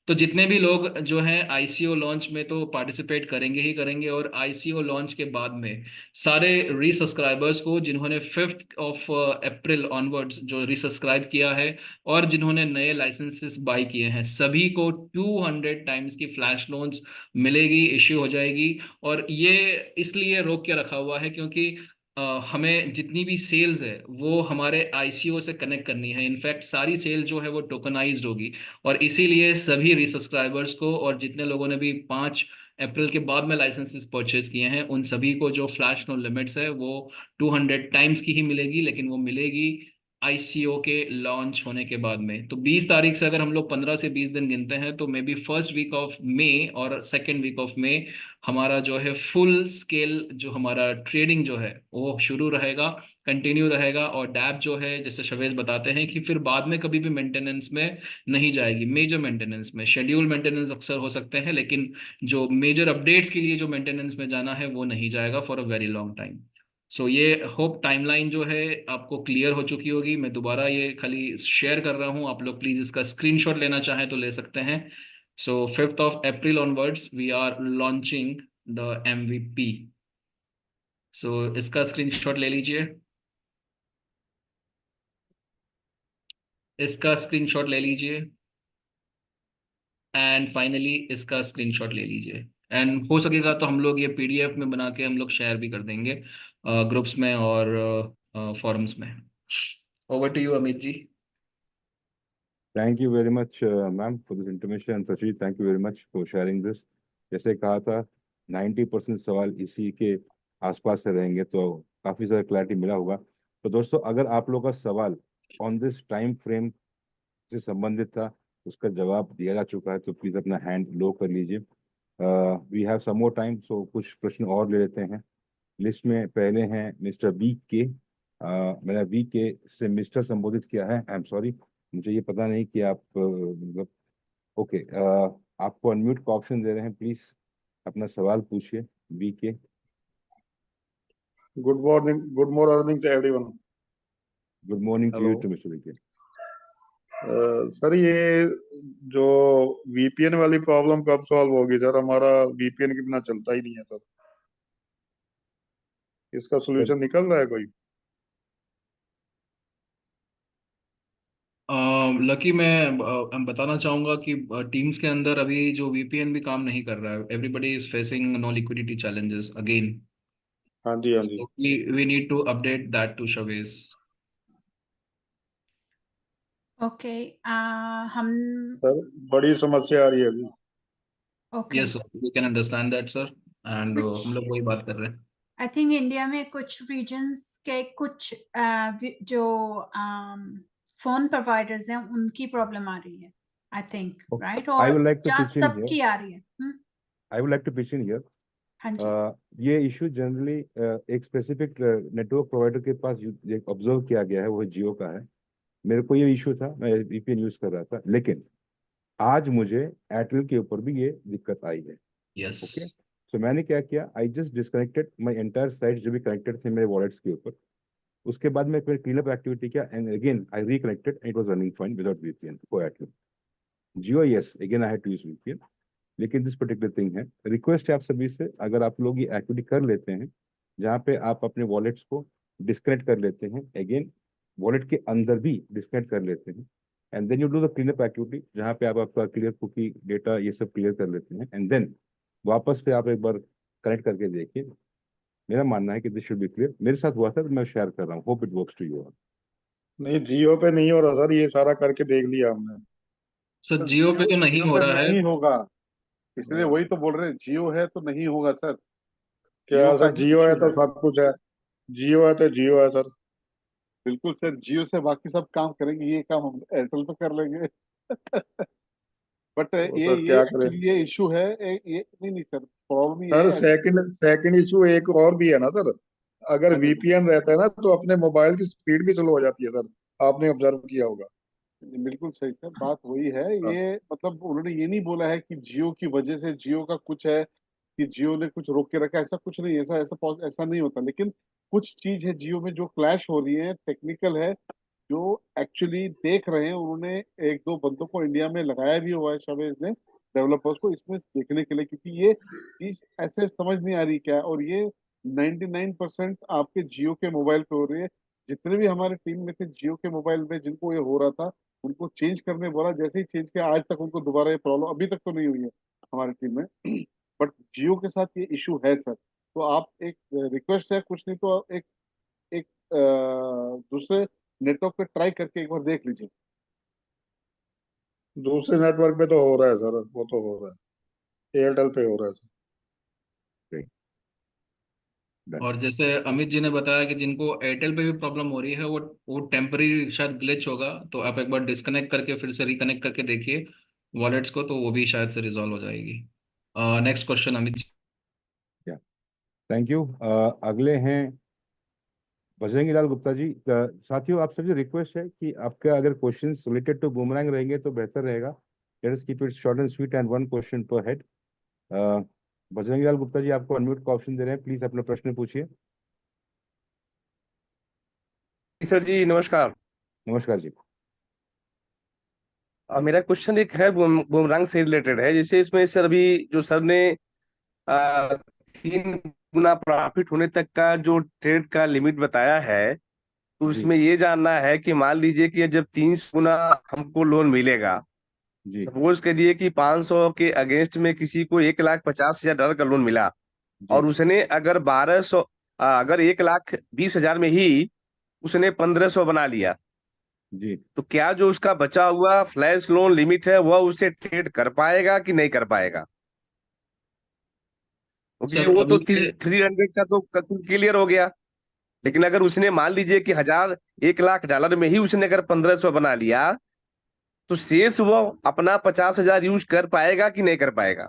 तो जितने भी लोग जो हैं आईसीओ लॉन्च में तो पार्टिसिपेट करेंगे ही करेंगे, और आईसीओ लॉन्च के बाद में सारे रीसब्सक्राइबर्स को जिन्होंने 5th ऑफ अप्रैल ऑनवर्ड्स जो रीसब्सक्राइब किया है और जिन्होंने नए लाइसेंसेस बाय किए हैं, सभी को 200 टाइम्स की फ्लैश लोन्स मिलेगी, इश्यू हो जाएगी। और ये इसलिए रोक के रखा हुआ है क्योंकि हमें जितनी भी सेल्स है वो हमारे आईसीओ से कनेक्ट करनी है। इनफैक्ट सारी सेल जो है वो टोकनाइज्ड होगी, और इसीलिए सभी रीसब्सक्राइबर्स को और जितने लोगों ने भी 5 अप्रैल के बाद में लाइसेंसेस परचेज किए हैं उन सभी को जो फ्लैश नो लिमिट्स है वो 200 टाइम्स की ही मिलेगी, लेकिन वो मिलेगी आईसीओ के लॉन्च होने के बाद में। तो 20 तारीख से अगर हम लोग 15 से 20 दिन गिनते हैं तो maybe first week of May और सेकेंड वीक ऑफ मई हमारा जो है फुल स्केल जो हमारा ट्रेडिंग जो है वो शुरू रहेगा, कंटिन्यू रहेगा। और डैप जो है जैसे शवेज बताते हैं कि फिर बाद में कभी भी मेंटेनेंस में नहीं जाएगी। मेजर मेंटेनेंस में शेड्यूल मेंटेनेंस अक्सर हो सकते हैं, लेकिन जो मेजर अपडेट्स के लिए जो मेंटेनेंस में जाना है वो नहीं जाएगा for a very long time. So ये होप टाइमलाइन जो है आपको क्लियर हो चुकी होगी। मैं दोबारा ये खाली शेयर कर रहा हूँ, आप लोग प्लीज इसका स्क्रीनशॉट लेना चाहें तो ले सकते हैं। So 5th of April onwards we are launching the MVP। So इसका स्क्रीनशॉट ले लीजिए, इसका स्क्रीनशॉट ले लीजिए, एंड फाइनली इसका स्क्रीनशॉट ले लीजिए। एंड हो सकेगा तो हम लोग ये PDF में बना के हम लोग शेयर भी कर देंगे ग्रुप्स में और फॉरम्स में। Over to you Amit ji. Thank you very much ma'am for this information. Sachi, thank you very much for sharing this. जैसे कहा था 90% सवाल इसी के आसपास से रहेंगे, तो काफ़ी ज़्यादा क्लैरिटी मिला होगा। तो दोस्तों, अगर आप लोगों का सवाल ऑन दिस टाइम फ्रेम से संबंधित था, उसका जवाब दिया जा चुका है, तो प्लीज़ अपना हैंड लो कर लीजिए। We have some more time, so कुछ प्रश्न और ले लेते हैं। लिस्ट में पहले हैं मिस्टर बी के। मैंने बी के से मिस्टर संबोधित किया है, आई एम सॉरी, मुझे ये पता नहीं कि आप मतलब ओके। आपको अनम्यूट का ऑप्शन दे रहे हैं, प्लीज अपना सवाल पूछिए B K. Good morning to everyone. Good morning to you hello to mister B K. Sir, ये जो VPN वाली प्रॉब्लम कब सॉल्व होगी सर? हमारा VPN के बिना चलता ही नहीं है सर। इसका सोल्यूशन निकल रहा है कोई? लकी मैं बताना चाहूंगा कि टीम्स के अंदर अभी जो VPN भी काम नहीं कर रहा है। Everybody is facing no liquidity challenges again. हाँ जी, हाँ जी। So we need to update that to Shavez. Okay हम सर, बड़ी समस्या आ रही है अभी। Okay Yes, sir, we can understand that, sir. And Which- हम लोग वही बात कर रहे हैं। आई थिंक इंडिया में कुछ रीजन्स के कुछ जो फोन प्रोवाइडर्स हैं उनकी प्रॉब्लम आ रही है आई थिंक, राइट? I और would like to जहाँ pitch in here. सबकी आ रही है। I would like to pitch in here. हाँ जी। ये इशू जनरली एक स्पेसिफिक नेटवर्क प्रोवाइडर के पास ऑब्जर्व किया गया है, वो जियो का है। मेरे को ये इशू था, मैं VPN यूज कर रहा था, लेकिन आज मुझे एयरटेल के ऊपर भी ये दिक्कत आई है। Yes. ओके, सो मैंने क्या किया, I just disconnected my entire site जो भी कनेक्टेड थे मेरे वॉलेट्स के ऊपर। उसके बाद मैं क्लीन अप एक्टिविटी किया and again I reconnected, it was running fine without VPN for Airtel. Jio, yes, again I had to use VPN। लेकिन दिस पर्टिकुलर थिंग है, रिक्वेस्ट है आप सभी से, अगर आप लोग ये एक्टिविटी कर लेते हैं जहाँ पे आप अपने वॉलेट्स को डिस्कनेक्ट कर लेते हैं, अगेन वॉलेट के अंदर भी डिस्कनेक्ट कर लेते हैं, and then you do the clean up activity जहाँ पे आप आपका क्लियर कुकी डेटा ये सब क्लियर कर लेते हैं, एंड देन वापस से आप एक बार कनेक्ट करके देखिए। मेरा मानना है कि दिस शुड बी क्लियर। मेरे साथ हुआ था तो मैं शेयर कर रहा हूँ, hope it works to you. नहीं, जियो पे नहीं हो रहा सर, ये सारा करके देख लिया हमने। सर सर जियो पे तो नहीं जियो हो पे रहा है। नहीं होगा, इसलिए वही तो बोल रहे हैं, जियो है तो नहीं होगा सर। क्या जियो का सर, ही जियो है इशू तो है। सब कुछ है, जियो है तो जियो है सर। बिल्कुल सर, जियो से बाकी सब काम करेंगे, ये काम हम एयरटेल पे कर लेंगे। बट तो ये सर ये क्या करें एक्चुअली ये इशू है, ये नहीं नहीं सर, प्रॉब्लम ये सर। है। सेकंड सेकंड इशू एक और भी है ना सर, अगर हाँ जी, वीपीएन रहता है ना तो अपने मोबाइल की स्पीड भी स्लो हो जाती है सर, आपने ऑब्जर्व किया होगा। बिल्कुल सही सर, बात वही है। हाँ। ये मतलब उन्होंने ये नहीं बोला है कि जियो की वजह से, जियो का कुछ है कि जियो ने कुछ रोक के रखा है, ऐसा कुछ नहीं है, ऐसा नहीं होता। लेकिन कुछ चीज है जियो में जो क्लैश हो रही है, टेक्निकल है, जो एक्चुअली देख रहे हैं। उन्होंने एक दो बंदों को इंडिया में लगाया भी हुआ है, शायद ने डेवलपर्स को इसमें देखने के लिए, क्योंकि ये चीज ऐसे समझ नहीं आ रही क्या है। और ये 99% आपके जियो के मोबाइल पे हो रही है। जितने भी हमारे टीम में थे जियो के मोबाइल में जिनको ये हो रहा था, उनको चेंज करने बोला, जैसे ही चेंज किया आज तक उनको दोबारा ये प्रॉब्लम अभी तक तो नहीं हुई है हमारी टीम में। बट जियो के साथ ये इशू है सर। तो आप, एक रिक्वेस्ट है, कुछ नहीं तो एक एक दूसरे नेटवर्क पे ट्राई करके एक बार देख लीजिए। दूसरे नेटवर्क पे तो हो रहा है सर, वो तो हो रहा है, एयरटेल पे हो रहा है सर। और जैसे अमित जी ने बताया कि जिनको एयरटेल पे भी प्रॉब्लम हो रही है, वो टेम्पररी शायद ग्लिच होगा, तो आप एक बार डिस्कनेक्ट करके फिर से रिकनेक्ट करके देखिए वॉलेट्स को, तो वो भी शायद से रिजॉल्व हो जाएगी। Next question Amit ji. Thank you. अगले हैं बजरंगी लाल गुप्ता जी। साथियों, आप सबसे रिक्वेस्ट है कि आपका अगर क्वेश्चंस रिलेटेड टू बूमरैंग रहेंगे तो बेहतर रहेगा। Let us keep it short and sweet and one question पर हेड। बजरंगी लाल गुप्ता जी, आपको अनम्यूट का ऑप्शन दे रहे हैं, प्लीज अपना प्रश्न पूछिए। सर जी नमस्कार। नमस्कार जी। मेरा क्वेश्चन एक है बुमरांग से रिलेटेड है। जैसे इसमें सर अभी जो सर ने 3 गुना प्रॉफिट होने तक का जो ट्रेड का लिमिट बताया है, तो जी इसमें ये जानना है कि मान लीजिए कि जब 300 गुना हमको लोन मिलेगा, जी सपोज करिए कि 500 के अगेंस्ट में किसी को $1,50,000 का लोन मिला, जी और उसने अगर 1200 अगर 1,20,000 में ही उसने 1500 बना लिया, जी। तो क्या जो उसका बचा हुआ फ्लैश लोन लिमिट है वह उसे ट्रेड कर पाएगा कि नहीं कर पाएगा? क्योंकि सर वो तो अभी के 300 का तो क्लियर हो गया, लेकिन अगर उसने मान लीजिए कि 1,00,000 में ही उसने अगर 1500 बना लिया, तो शेष वो अपना 50,000 यूज कर पाएगा कि नहीं कर पाएगा?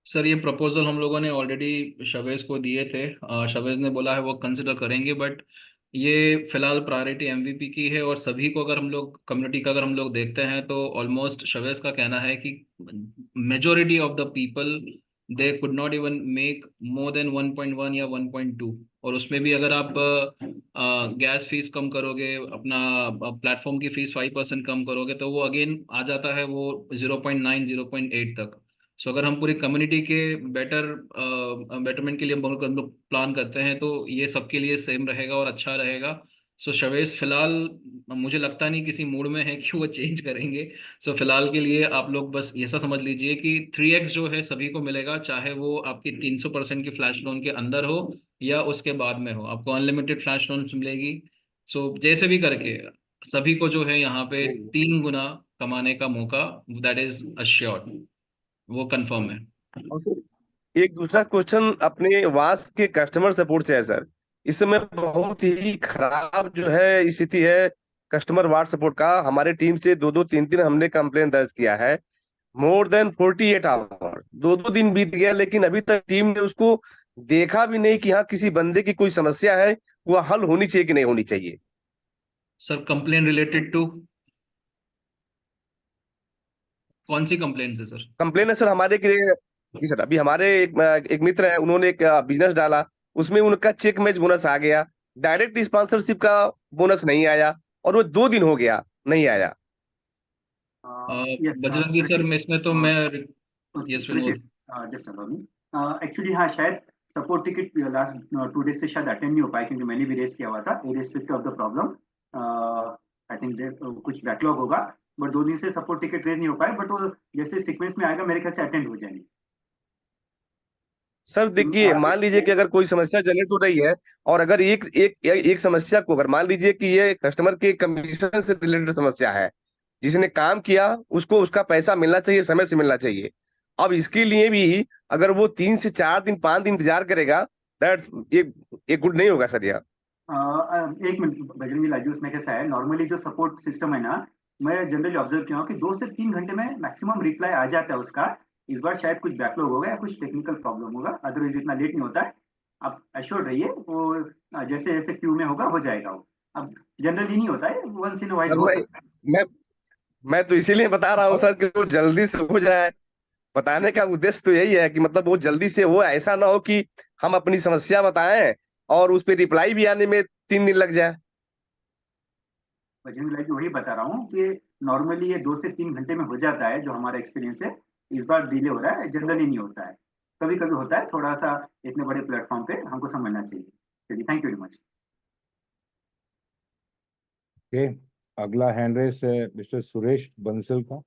सर ये प्रपोजल हम लोगों ने ऑलरेडी शवेज को दिए थे। शवेज ने बोला है वो कंसिडर करेंगे, बट ये फिलहाल प्रायोरिटी एमवीपी की है। और सभी को अगर हम लोग कम्युनिटी का अगर हम लोग देखते हैं तो ऑलमोस्ट शवेज का कहना है कि majority of the people they could not even make more than 1.1 या 1.2। और उसमें भी अगर आप गैस फीस कम करोगे, अपना प्लेटफॉर्म की फीस 5% कम करोगे, तो वो अगेन आ जाता है वो 0.9 0.8 तक। सो अगर हम पूरी कम्युनिटी के बेटरमेंट के लिए हम लोग प्लान करते हैं तो ये सबके लिए सेम रहेगा और अच्छा रहेगा। सो शवेश फिलहाल मुझे लगता नहीं किसी मूड में है कि वो चेंज करेंगे। सो फिलहाल के लिए आप लोग बस ऐसा समझ लीजिए कि 3x जो है सभी को मिलेगा, चाहे वो आपकी 300% की फ्लैश लोन के अंदर हो या उसके बाद में हो, आपको अनलिमिटेड फ्लैश लोन मिलेगी। सो जैसे भी करके सभी को जो है यहाँ पे 3 गुना कमाने का मौका, दैट इज अश्योर्ड, वो कंफर्म है। और सर एक दूसरा क्वेश्चन अपने वास के कस्टमर सपोर्ट से है सर। इस समय बहुत ही खराब जो है स्थिति है कस्टमर वार्ड सपोर्ट का। हमारे टीम से 2-2 3-3 हमने कंप्लेन दर्ज किया है। मोर देन 48 आवर, 2-2 दिन बीत गया, लेकिन अभी तक टीम ने उसको देखा भी नहीं कि हाँ किसी बंदे की कोई समस्या है, वह हल होनी चाहिए कि नहीं होनी चाहिए। सर कंप्लेन रिलेटेड टू कौन सी कंप्लेन है सर? कंप्लेन है सर हमारे के जी सर, अभी हमारे एक मित्र है, उन्होंने एक बिजनेस डाला, उसमें उनका चेक मैच बोनस आ गया, डायरेक्ट स्पॉन्सरशिप का बोनस नहीं आया, और वो 2 दिन हो गया नहीं आया। यस बजरंगी सर, मैं इसमें तो मैं yes Vinod. Just allow me. Actually हाँ, शायद सपोर्ट टिकट लास्ट 2 डेज से शायद अटेंड नहीं हो पाया, क्योंकि मैंने भी रेस किया हुआ था irrespective of the problem. I think कुछ बैकलॉग होगा, बट 2 दिन से सपोर्ट टिकट रेज नहीं हो पाए, बट वो जैसे सीक्वेंस में आएगा मेरे ख्याल से अटेंड हो जाएंगे। सर देखिए, मान लीजिए कि अगर कोई समस्या जनरेट हो रही है, और अगर एक समस्या को, अगर मान लीजिए कि ये कस्टमर के कमीशन से रिलेटेड समस्या है, जिसने काम किया उसको उसका पैसा मिलना चाहिए, समय से मिलना चाहिए। अब इसके लिए भी अगर वो 3 से 4 दिन 5 दिन इंतजार करेगा, दैट्स ये गुड नहीं होगा सर यार। एक मिनट बजरंगी लाजू, उसमें कैसा है, नॉर्मली जो सपोर्ट सिस्टम है ना, मैं जनरली ऑब्जर्व किया हूँ कि 2 से 3 घंटे में मैक्सिमम रिप्लाई आ जाता है उसका। इस बार शायद कुछ बैकलॉग होगा या कुछ टेक्निकल प्रॉब्लम होगा, अदरवाइज इतना लेट नहीं होता है। आप एश्योर रहिए, वो जैसे जैसे क्यू में होगा हो जाएगा वो। अब जनरली नहीं होता है, वंस इन वाइल सर हो सकता है। मैं मैं तो इसीलिए बता रहा हूँ सर कि वो जल्दी से हो जाए। बताने का उद्देश्य तो यही है कि मतलब वो जल्दी से हो, ऐसा ना हो कि हम अपनी समस्या बताएं और उस पर रिप्लाई भी आने में 3 दिन लग जाए। बजरंगी लाजू, वही बता रहा हूँ कि नॉर्मली ये 2 से 3 घंटे में हो जाता है, जो हमारा एक्सपीरियंस है। इस बार डिले हो रहा है, जनरली नहीं होता है, कभी कभी होता है थोड़ा सा। इतने बड़े प्लेटफॉर्म पे हमको समझना चाहिए। चलिए, thank you very much. Okay, अगला हैंड रेस है मिस्टर सुरेश बंसल का।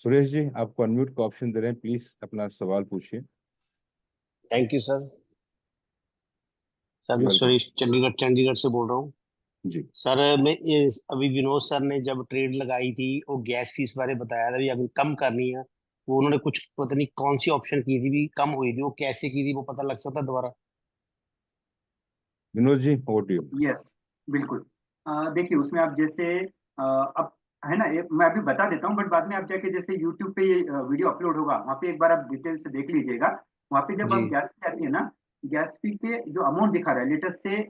सुरेश जी, आपको अनम्यूट का ऑप्शन दे रहे हैं, प्लीज अपना सवाल पूछिए। Thank you sir. सर मैं वेलकम सुरेश चंडीगढ़ से बोल रहा हूँ। जी। सर मैं ये अभी विनोद सर ने जब ट्रेड लगाई थी वो गैस फीस बारे बताया था, अभी अगर कम करनी है वो उन्होंने कुछ पता नहीं कौन सी ऑप्शन की थी, भी कम हुई थी, वो कैसे की थी वो पता लग सकता है दोबारा? Vinod ji, over to you. Yes, बिल्कुल। देखिए, उसमें आप जैसे अब है ना, मैं अभी बता देता हूँ, बट बाद में आप जाके जैसे यूट्यूब पे ये वीडियो अपलोड होगा, वहाँ पे एक बार आप डिटेल से देख लीजिएगा। वहाँ पे जब जी आप गैस पे आती है ना, गैस फी पे जो अमाउंट दिखा रहा है, लीटर से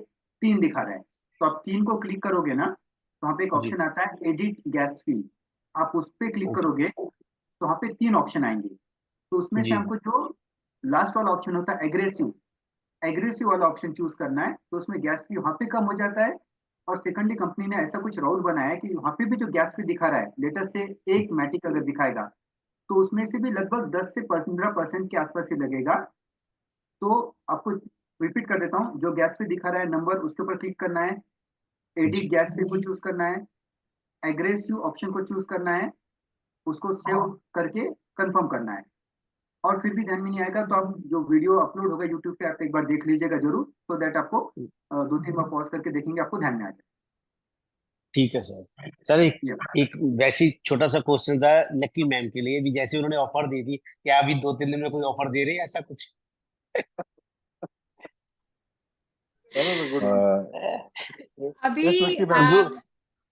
3 दिखा रहा है, तो आप 3 को क्लिक करोगे ना, तो वहाँ पे एक जी ऑप्शन आता है एडिट गैस फी। आप उस पर क्लिक ओके करोगे तो वहाँ पे 3 ऑप्शन आएंगे। तो उसमें से जी हमको जो लास्ट वाला ऑप्शन होता है एग्रेसिव, एग्रेसिव वाला ऑप्शन चूज करना है, तो उसमें गैस फी वहां पे कम हो जाता है। और सेकंडली कंपनी ने ऐसा कुछ रूल बनाया है कि वहां पे भी जो गैस फी दिखा रहा है, लेटेस्ट से एक मैटिक अगर दिखाएगा, तो उसमें से भी लगभग 10 से 15% के आसपास ही लगेगा। तो आपको रिपीट कर देता हूँ, जो गैस फी दिखा रहा है नंबर, उसके ऊपर क्लिक करना है, एडिट जी गैस फी को चूज करना है, एग्रेसिव ऑप्शन को चूज करना है, उसको सेव करके कंफर्म करना है। और फिर भी ध्यान में नहीं आएगा तो आप जो वीडियो अपलोड होगा यूट्यूब पे, आप एक बार देख लीजिएगा जरूर, सो दैट आपको 2-3 बार पॉज करके देखेंगे, आपको ध्यान में आ जाए। ठीक है सर। सर एक Yes. एक वैसी छोटा सा क्वेश्चन था लकी मैम के लिए भी, जैसे उन्होंने ऑफर दी थी, क्या अभी 2-3 दिन में कोई ऑफर दे रहे हैं ऐसा कुछ? अभी यस लकी मैम। वो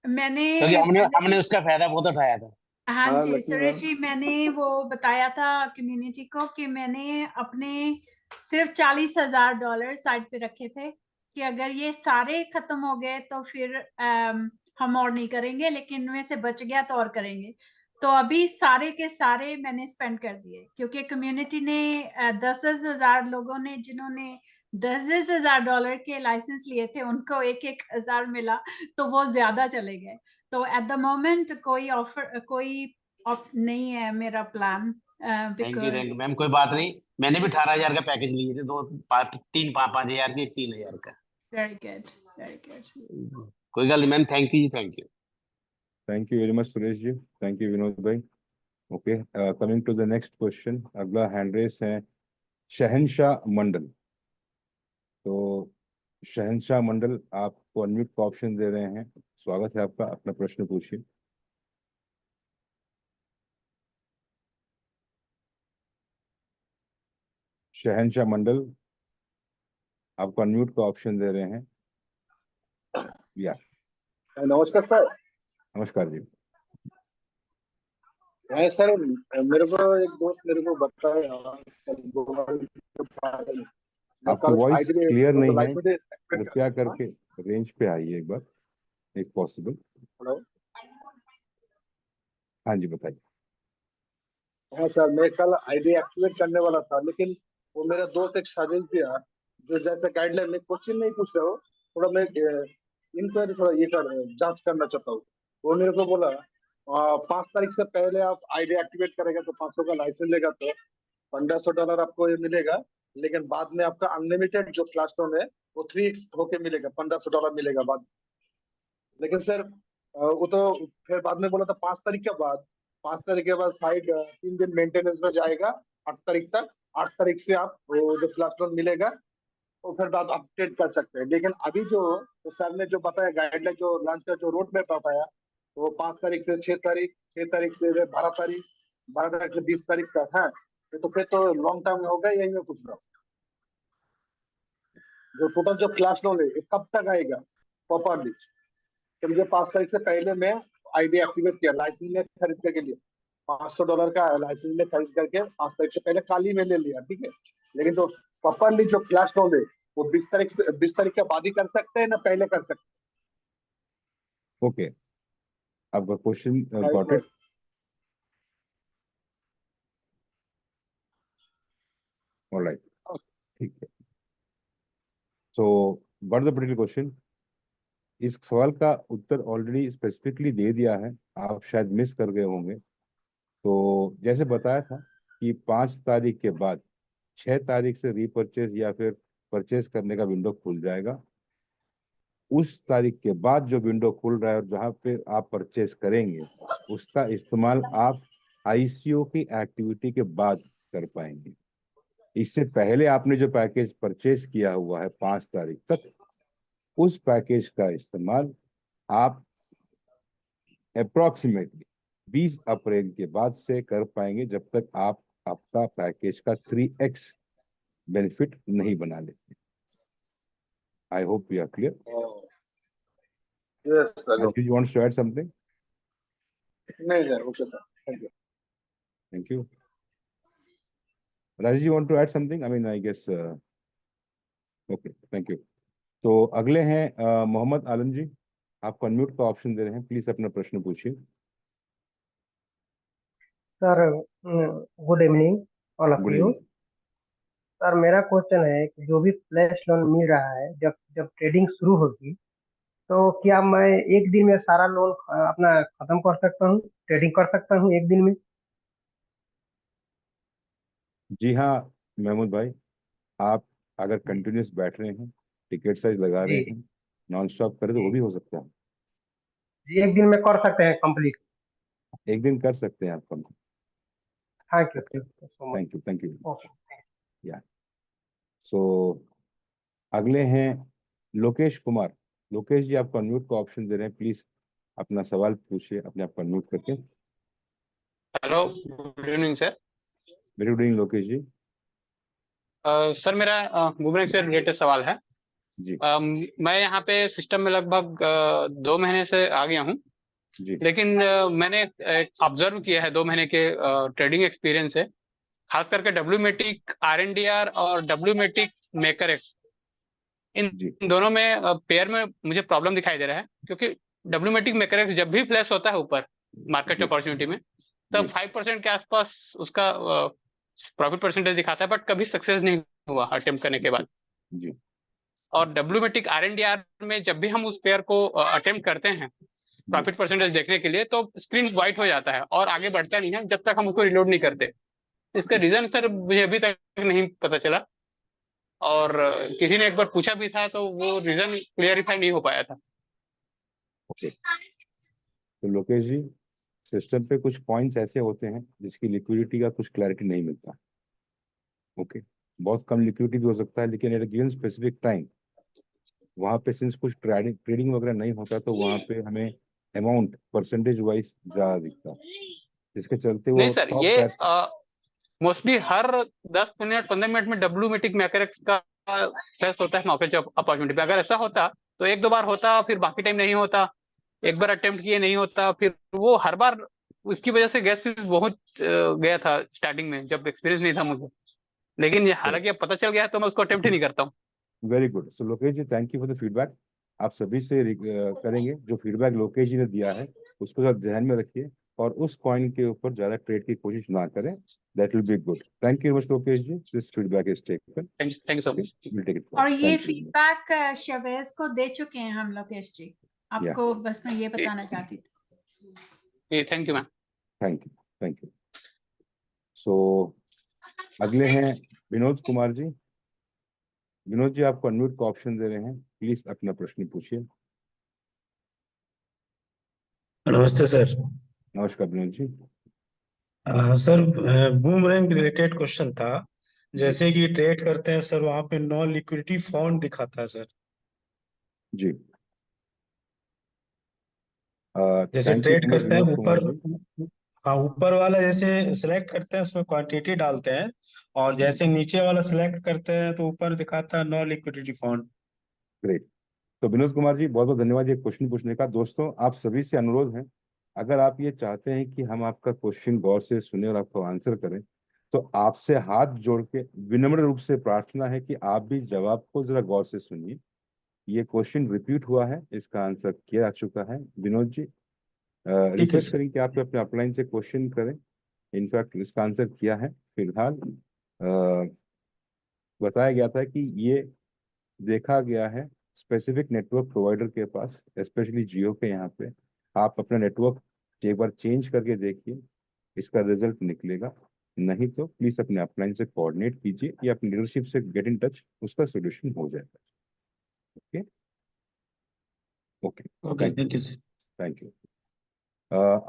मैंने क्योंकि हमने उसका फायदा बहुत उठाया था। हाँ हाँ जी लकी सुरेश मैम। जी, मैंने वो बताया था कम्युनिटी को कि मैंने अपने सिर्फ $40,000 साइड पे रखे थे कि अगर ये सारे खत्म हो गए तो फिर हम और नहीं करेंगे, लेकिन इनमें से बच गया तो और करेंगे। तो अभी सारे के सारे मैंने स्पेंड कर दिए, क्योंकि कम्युनिटी ने 10,000 लोगों ने जिन्होंने $10,000 के लाइसेंस लिए थे, उनको 1,000 मिला, तो वो ज्यादा चले गए। तो एट द मोमेंट कोई ऑफर, कोई नहीं है मेरा plan, thank you because ma'am, कोई बात नहीं। मैंने भी 18,000 का पैकेज लिए थे, 5,000 के 3,000 का। Very good, very good. कोई गल नहीं मैम, थैंक यू जी, thank you. Thank you very much Suresh ji, thank you Vinod bhai. Okay, coming to the next question, अगला हैंड रेस है शहनशाह मंडल। तो शहनशाह मंडल, आपको अनम्यूट का ऑप्शन दे रहे हैं, स्वागत है आपका, अपना प्रश्न पूछिए। शहनशाह मंडल, आपको अनम्यूट का ऑप्शन दे रहे हैं। या नमस्कार सर। नमस्कार जी। है सर, मेरे को एक दोस्त मेरे को बताया मैं आपकी कल वॉइस आईडी क्लियर में नहीं है, लाइसेंस दे। कृपया करके रेंज पे आइए एक बार, एक पॉसिबल। हेलो। हाँ जी, बताइए। हाँ सर, मैं कल आईडी एक्टिवेट करने वाला था, लेकिन वो मेरा दोस्त एक सजेस्ट दिया, जो जैसे गाइडलाइन में क्वेश्चन नहीं पूछ रहा हो, थोड़ा मैं इंक्वायरी थोड़ा ये कर जांच करना चाहता हूँ। वो मेरे को बोला 5 तारीख से पहले आप आईडी एक्टिवेट करेगा तो 500 का लाइसेंस लेगा तो $1,500 आपको ये मिलेगा, लेकिन बाद में आपका अनलिमिटेड जो क्लासरूम है वो 3x होके मिलेगा, $1,500 मिलेगा बाद। लेकिन सर वो तो फिर बाद में बोला था 5 तारीख के बाद, 5 तारीख के बाद साइड 3 दिन मेंटेनेंस में जाएगा, 8 तारीख तक 8 तारीख से आप वो जो फ्लैश लोन मिलेगा वो फिर बाद अपडेट कर सकते हैं। लेकिन अभी जो तो सर ने जो बताया गाइडलाइन जो लॉन्च का जो रोड मैप बताया वो 5 तारीख से 6 तारीख, 6 तारीख से 12 तारीख, 12 तारीख से 20 तारीख तक है। तो फिर तो लॉन्ग टर्म में होगा, यही मैं पूछ रहा हूँ जो टोटल जो फ्लैश लोन है कब तक आएगा प्रॉपरली। तो मुझे 5 तारीख से पहले मैं आईडी एक्टिवेट किया लाइसेंस में खरीदने के लिए, $500 का लाइसेंस में खरीद करके 5 तारीख से पहले काली में ले लिया, ठीक है। लेकिन जो प्रॉपरली जो फ्लैश लोन है वो 20 तारीख के बाद ही कर सकते हैं ना पहले कर सकते ओके, आपका क्वेश्चन हैं? Got it. ऑलराइट, ठीक है। So what the particular question? इस सवाल का उत्तर ऑलरेडी स्पेसिफिकली दे दिया है, आप शायद मिस कर गए होंगे। तो जैसे बताया था कि 5 तारीख के बाद 6 तारीख से रीपरचेज या फिर परचेज करने का विंडो खुल जाएगा। उस तारीख के बाद जो विंडो खुल रहा है और जहां पे आप परचेज करेंगे उसका इस्तेमाल आप आईसीओ की एक्टिविटी के बाद कर पाएंगे। इससे पहले आपने जो पैकेज परचेज किया हुआ है 5 तारीख तक, उस पैकेज का इस्तेमाल आप अप्रोक्सीमेटली 20 अप्रैल के बाद से कर पाएंगे, जब तक आप आपका पैकेज का 3x बेनिफिट नहीं बना लेते। I hope we are clear. Yes sir. Rajesh, you want to add something? नहीं sir, okay sir, thank you. Thank you. Rajesh, you want to add something? I mean, I guess. Okay, thank you. तो अगले हैं मोहम्मद आलम जी, आपको unmute का option दे रहे हैं, please अपना प्रश्न पूछिए। Sir good evening all of good you. Evening. Sir मेरा क्वेश्चन है कि जो भी फ्लैश लोन मिल रहा है, जब जब ट्रेडिंग शुरू होगी तो क्या मैं एक दिन में सारा लोन अपना खत्म कर सकता हूँ, ट्रेडिंग कर सकता हूँ एक दिन में? जी हाँ महमूद भाई, आप अगर कंटिन्यूस बैठ रहे हैं, टिकट साइज लगा रहे जी हैं, नॉन स्टॉप करें तो वो जी भी हो सकता है। जी, एक दिन में कर सकते हैं कंप्लीट। एक दिन कर सकते हैं आप come. Thank you okay, so much. Thank you, thank you. Okay. Yeah so अगले हैं लोकेश कुमार। लोकेश जी, आपको अनम्यूट का ऑप्शन दे रहे हैं, प्लीज अपना सवाल पूछिए अपने आप को अनम्यूट करके। Hello, good evening sir. Very good evening Lokesh ji. Sir मेरा बुमरैंग से रिलेटेड सवाल है। जी मैं यहाँ पे सिस्टम में लगभग 2 महीने से आ गया हूँ, जी लेकिन मैंने ऑब्जर्व किया है 2 महीने के ट्रेडिंग एक्सपीरियंस से, खास करके डब्ल्यूमेटिक आरएनडीआर और डब्ल्यूमेटिक मेकर एक्स, इन जी दोनों में पेयर में मुझे प्रॉब्लम दिखाई दे रहा है। क्योंकि डब्ल्यूमेटिक मेकर एक्स जब भी फ्लैश होता है ऊपर मार्केट जी अपॉर्चुनिटी में, तब जी 5% के आसपास उसका प्रॉफिट परसेंटेज दिखाता है, बट कभी सक्सेस नहीं हुआ अटेम्प्ट करने के बाद। जी और डब्ल्यूमेटिक आरएनडीआर में जब भी हम उस पेयर को अटेम्प्ट करते हैं प्रॉफिट परसेंटेज देखने के लिए, तो स्क्रीन व्हाइट हो जाता है और आगे बढ़ता नहीं है जब तक हम उसको रिलोड नहीं करते। इसका रीजन सर मुझे अभी तक नहीं पता चला, और किसी ने एक बार पूछा भी था तो वो रीजन क्लियरिफाई नहीं हो पाया था। ओके, तो लोकेश जी, सिस्टम पे कुछ पॉइंट्स ऐसे होते हैं जिसकी लिक्विडिटी का कुछ क्लैरिटी नहीं मिलता। ओके, बहुत कम लिक्विडिटी भी हो सकता है, लेकिन at a given specific time वहाँ पे सिंस कुछ ट्रेडिंग वगैरह नहीं होता, तो वहाँ पे हमें अमाउंट परसेंटेज वाइज ज्यादा दिखता है, जिसके चलते नहीं वो सर, टॉप ये पैक। मोस्टली हर 10 मिनट 15 मिनट में डब्ल्यूमेटिक मैकेनिक्स का टेस्ट होता है मार्केट अपॉर्चुनिटी पे। अगर ऐसा होता तो 1-2 बार होता, फिर बाकी टाइम नहीं होता, एक बार अटेम्प्ट किए नहीं होता, फिर वो हर बार उसकी वजह से गैस फीस बहुत गया था स्टार्टिंग में जब एक्सपीरियंस नहीं था मुझे। लेकिन हालांकि अब पता चल गया है तो मैं उसको अटेम्प्ट ही नहीं करता हूँ। Very good. So Lokesh ji, thank you for the feedback. आप सभी से करेंगे, जो फीडबैक लोकेश जी ने दिया है उसको जरा ध्यान में रखिए और उस कॉइन के ऊपर ज्यादा ट्रेड की कोशिश ना करें। That will be good. Thank you much Lokesh ji, this feedback is taken. Thank you so much. Will take it और ये फॉरवर्ड। फीडबैक शवेज को दे चुके हैं हम लोकेश जी, आपको बस मैं ये बताना चाहती थी। Thank you ma'am. Thank you, thank you. So अगले हैं विनोद कुमार जी। विनोद जी, आपको अनम्यूट का ऑप्शन दे रहे हैं, प्लीज अपना प्रश्न पूछिए। नमस्ते सर। नमस्कार Vinod ji. Sir boomerang related question था। जैसे कि ट्रेड करते हैं सर, वहां पे नो लिक्विडिटी फॉन्ट दिखाता है सर। जी, जैसे thank you trade so much करते हैं विनोद कुमार ऊपर, जी। हाँ ऊपर वाला जैसे सिलेक्ट करते हैं उसमें क्वांटिटी डालते हैं, और जैसे नीचे वाला सिलेक्ट करते हैं तो ऊपर दिखाता है नो लिक्विडिटी फॉन्ट। ग्रेट। तो विनोद कुमार जी, बहुत बहुत धन्यवाद ये क्वेश्चन पूछने का। दोस्तों, आप सभी से अनुरोध है, अगर आप ये चाहते हैं कि हम आपका क्वेश्चन गौर से सुने और आपको आंसर करें, तो आपसे हाथ जोड़ के विनम्र रूप से प्रार्थना है कि आप भी जवाब को जरा गौर से सुनिए। ये क्वेश्चन रिपीट हुआ है, इसका आंसर किया जा चुका है। विनोद जी, ठीक है रिक्वेस्ट सर। करें कि आप अपने अपलाइन से क्वेश्चन करें। इनफैक्ट इसका आंसर किया है फिलहाल। बताया गया था कि ये देखा गया है स्पेसिफिक नेटवर्क प्रोवाइडर के पास, स्पेशली जियो के यहाँ पे। आप अपना नेटवर्क एक बार चेंज करके देखिए, इसका रिजल्ट निकलेगा। नहीं तो प्लीज अपने अपलाइन से कोऑर्डिनेट कीजिए या अपनी लीडरशिप से गेट इन टच, उसका सोल्यूशन हो जाएगा। Okay okay, okay, thank you, thank you sir. Thank you.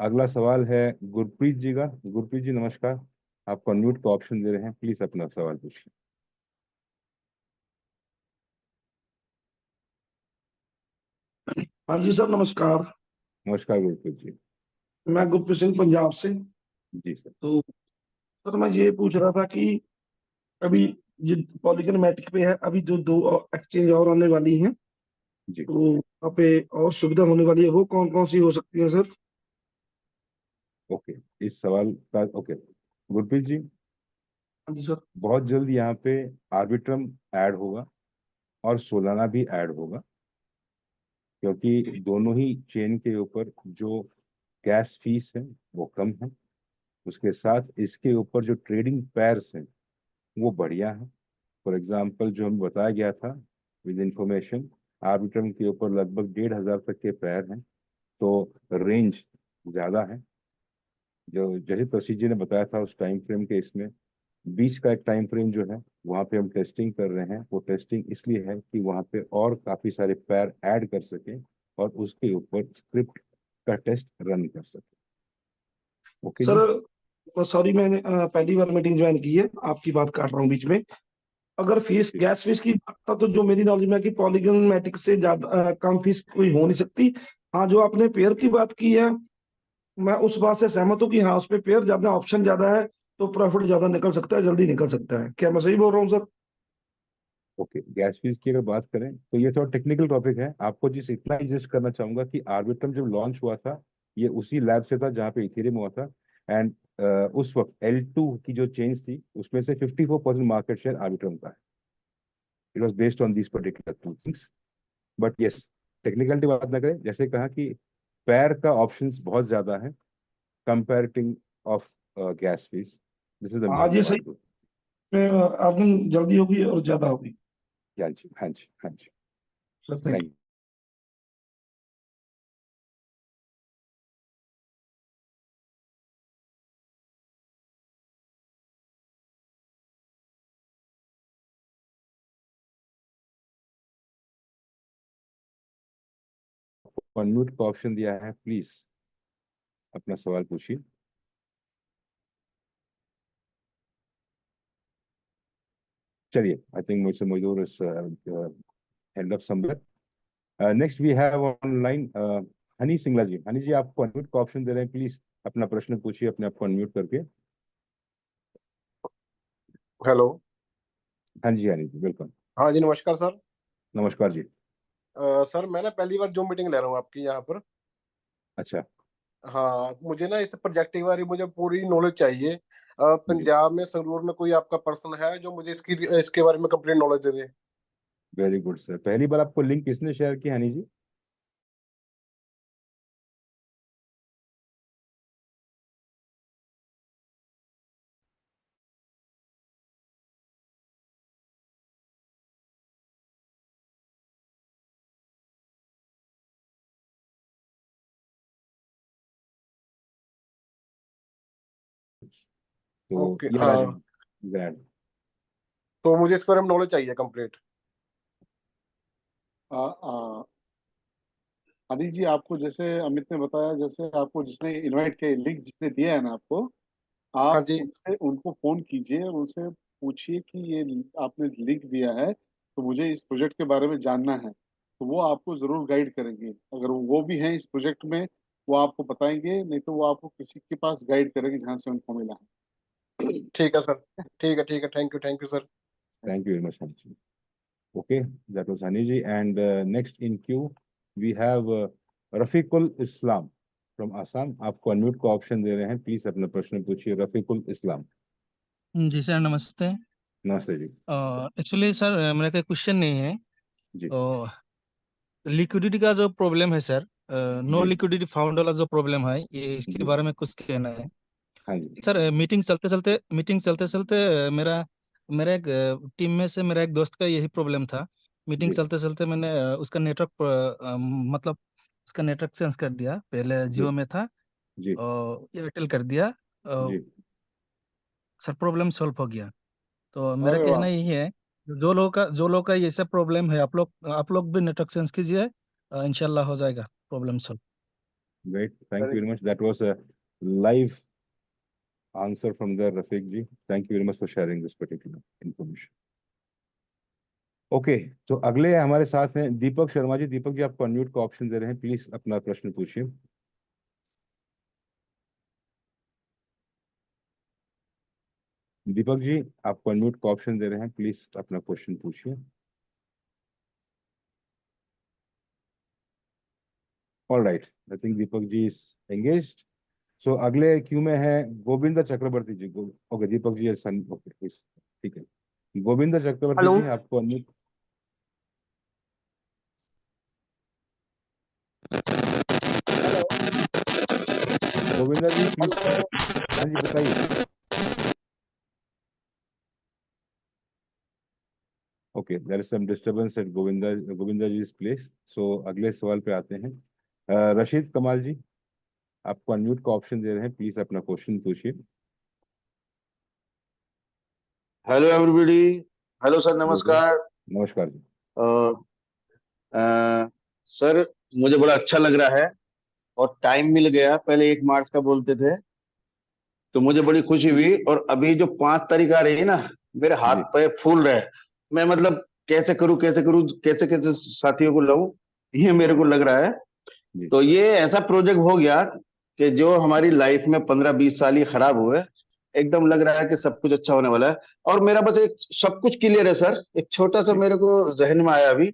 अगला सवाल है गुरप्रीत जी का। गुरप्रीत जी नमस्कार, आपको अनम्यूट का ऑप्शन दे रहे हैं, प्लीज अपना सवाल पूछिए। हाँ जी सर, नमस्कार। नमस्कार गुरप्रीत जी। मैं गुरप्रीत सिंह पंजाब से। जी सर। तो सर मैं ये पूछ रहा था कि अभी जो पॉलीगन मैट्रिक पे है, अभी जो दो एक्सचेंज और आने वाली हैं, जी तो वहाँ पे और सुविधा होने वाली है, वो कौन कौन सी हो सकती है सर? ओके, इस सवाल का ओके गुरप्रीत जी, हाँ जी सर। बहुत जल्द यहाँ पे आर्बिट्रम ऐड होगा और सोलाना भी ऐड होगा, क्योंकि दोनों ही चेन के ऊपर जो गैस फीस है वो कम है। उसके साथ इसके ऊपर जो ट्रेडिंग पैर्स हैं वो बढ़िया है। फॉर एग्जांपल, जो हमें बताया गया था विद इंफॉर्मेशन, आर्बिट्रम के ऊपर लगभग 1,500 तक के पैर हैं, तो रेंज ज़्यादा है। जो जैसे प्रोसीजर ने बताया था उस टाइम फ्रेम के, इसमें बीच का एक टाइम फ्रेम जो है वहाँ पे हम टेस्टिंग कर रहे हैं। वो टेस्टिंग इसलिए है कि वहाँ पे और काफ़ी सारे पैर ऐड कर सकें और उसके ऊपर स्क्रिप्ट का टेस्ट रन कर सकें। ओके जी। सर सॉरी, मैंने पहली बार मीटिंग ज्वाइन की है, आपकी बात काट रहा हूँ बीच में। अगर फीस, गैस फीस की बात था, तो जो मेरी नॉलेज में है कि पॉलीगन मैट्रिक से ज्यादा कम फीस कोई हो नहीं सकती। हाँ, जो आपने पेयर की बात की है, मैं उस बात से सहमत हूँ कि हाँ, उस पे पेयर ज्यादा, ऑप्शन ज्यादा है, तो प्रॉफिट ज्यादा निकल सकता है, जल्दी निकल सकता है। क्या मैं सही बोल रहा हूँ सर? ओके, गैस फीस की अगर बात करें तो ये थोड़ा टेक्निकल टॉपिक है। आपको जिस इतना ही जस्ट करना चाहूंगा कि आर्बिट्रम जब लॉन्च हुआ था, ये उसी लैब से था जहाँ पे इथेरियम हुआ था। एंड उस वक्त L2 की जो चेंज थी उसमें से 54% मार्केट शेयर आर्बिट्रम का है। It was based on this particular two things. But yes, technicality बात ना करें, जैसे कहा कि पैर का ऑप्शंस बहुत ज्यादा है comparing of gas fees. This is the हाँ मेन जी, सही। पॉइंट। अर्निंग जल्दी होगी और ज्यादा होगी। हाँ जी, हाँ जी, हाँ जी। Sir thank thank you. Unmute का ऑप्शन दिया है, प्लीज अपना सवाल पूछिए। चलिए, आई थिंक मुझसे मजदूर इस end up somewhere. Next we have online Honey Singla ji. Honey ji, आपको अनम्यूट का ऑप्शन दे रहे हैं, प्लीज अपना प्रश्न पूछिए अपने आप को अनम्यूट करके। हेलो। हाँ जी हनी जी, वेलकम। हाँ जी, नमस्कार सर। नमस्कार जी। सर मैं ना पहली बार जो मीटिंग ले रहा हूँ आपकी यहाँ पर। अच्छा हाँ, मुझे ना इस प्रोजेक्ट के बारे में मुझे पूरी नॉलेज चाहिए। जी, पंजाब में संगरूर में कोई आपका पर्सन है जो मुझे इसके बारे में कंप्लीट नॉलेज दे दे? Very good sir. पहली बार आपको लिंक किसने शेयर किया हनी जी? तो ओके, ये हाँ। राजू ग्रैंड। तो मुझे इसके बारे में नॉलेज चाहिए कंप्लीट। हनी जी, आपको जैसे अमित ने बताया, जैसे आपको जिसने इनवाइट के लिंक जिसने दिया है ना आपको, हाँ आप जी। उनसे उनको फोन कीजिए और उनसे पूछिए कि ये आपने लिंक दिया है तो मुझे इस प्रोजेक्ट के बारे में जानना है, तो वो आपको जरूर गाइड करेंगे। अगर वो भी हैं इस प्रोजेक्ट में, वो आपको बताएंगे, नहीं तो वो आपको किसी के पास गाइड करेंगे जहाँ से उनको मिला है। ठीक है सर, ठीक है, ठीक है, thank you sir. Thank you very much, Hani ji. Okay, that was Hani ji. And next in queue, we have Rafiqul Islam from Assam. आपको अनम्यूट का ऑप्शन दे रहे हैं, प्लीज अपना प्रश्न पूछिए। रफीकुल इस्लाम, जी सर, नमस्ते। नमस्ते जी। एक्चुअली सर, मेरा कोई क्वेश्चन नहीं है। जी लिक्विडिटी का जो प्रॉब्लम है सर, नो जी लिक्विडिटी फाउंड वाला जो प्रॉब्लम है, ये इसके जी बारे में कुछ कहना है हाँ जी सर। मीटिंग चलते चलते मेरा मेरा एक टीम में से मेरा एक दोस्त का यही प्रॉब्लम था। मीटिंग जी चलते चलते मैंने उसका नेटवर्क मतलब उसका नेटवर्क चेंज कर दिया। पहले जी जियो में था जी और एयरटेल कर दिया। जी। सर प्रॉब्लम सॉल्व हो गया। तो मेरा अरे वाह, कहना यही है, जो लोग का ये सब प्रॉब्लम है, आप लोग भी नेटवर्क चेंज कीजिए, इंशाल्लाह हो जाएगा problem solve. Great, thank you अरे very much. That was a live answer from the Rafiq ji. Thank you very much for sharing this particular information. Okay तो अगले हमारे साथ हैं दीपक शर्मा जी। दीपक जी, आपको अनम्यूट का ऑप्शन दे रहे हैं, प्लीज अपना प्रश्न पूछिए। दीपक जी, आपको अनम्यूट का ऑप्शन दे रहे हैं, प्लीज अपना क्वेश्चन पूछिए। All right, I think Deepak ji is engaged. So अगले क्यू में है गोविंदा चक्रवर्ती जी। ओके, दीपक जी सन, ओके ठीक है। गोविंदा चक्रवर्ती हेलो। जी, आपको अनम्यूट। Govinda ji please. हाँ जी बताइए। Okay, there is some disturbance at Govinda ji place. So अगले सवाल पे आते हैं। रशीद कमाल जी, आपको अनम्यूट का ऑप्शन दे रहे हैं, प्लीज अपना क्वेश्चन पूछिए। Hello everybody. Hello sir, hello sir, नमस्कार। नमस्कार जी। सर, मुझे बड़ा अच्छा लग रहा है और टाइम मिल गया। पहले 1 मार्च का बोलते थे तो मुझे बड़ी खुशी हुई, और अभी जो 5 तारीख आ रही है ना, मेरे हाथ जी पैर फूल रहे हैं। मैं मतलब कैसे करूं कैसे कैसे साथियों को लाऊं, ये मेरे को लग रहा है। जी तो ये ऐसा प्रोजेक्ट हो गया कि जो हमारी लाइफ में 15-20 साल ही खराब हुए, एकदम लग रहा है कि सब कुछ अच्छा होने वाला है। और मेरा बस एक, सब कुछ क्लियर है सर, एक छोटा सा जी मेरे को जहन में आया अभी।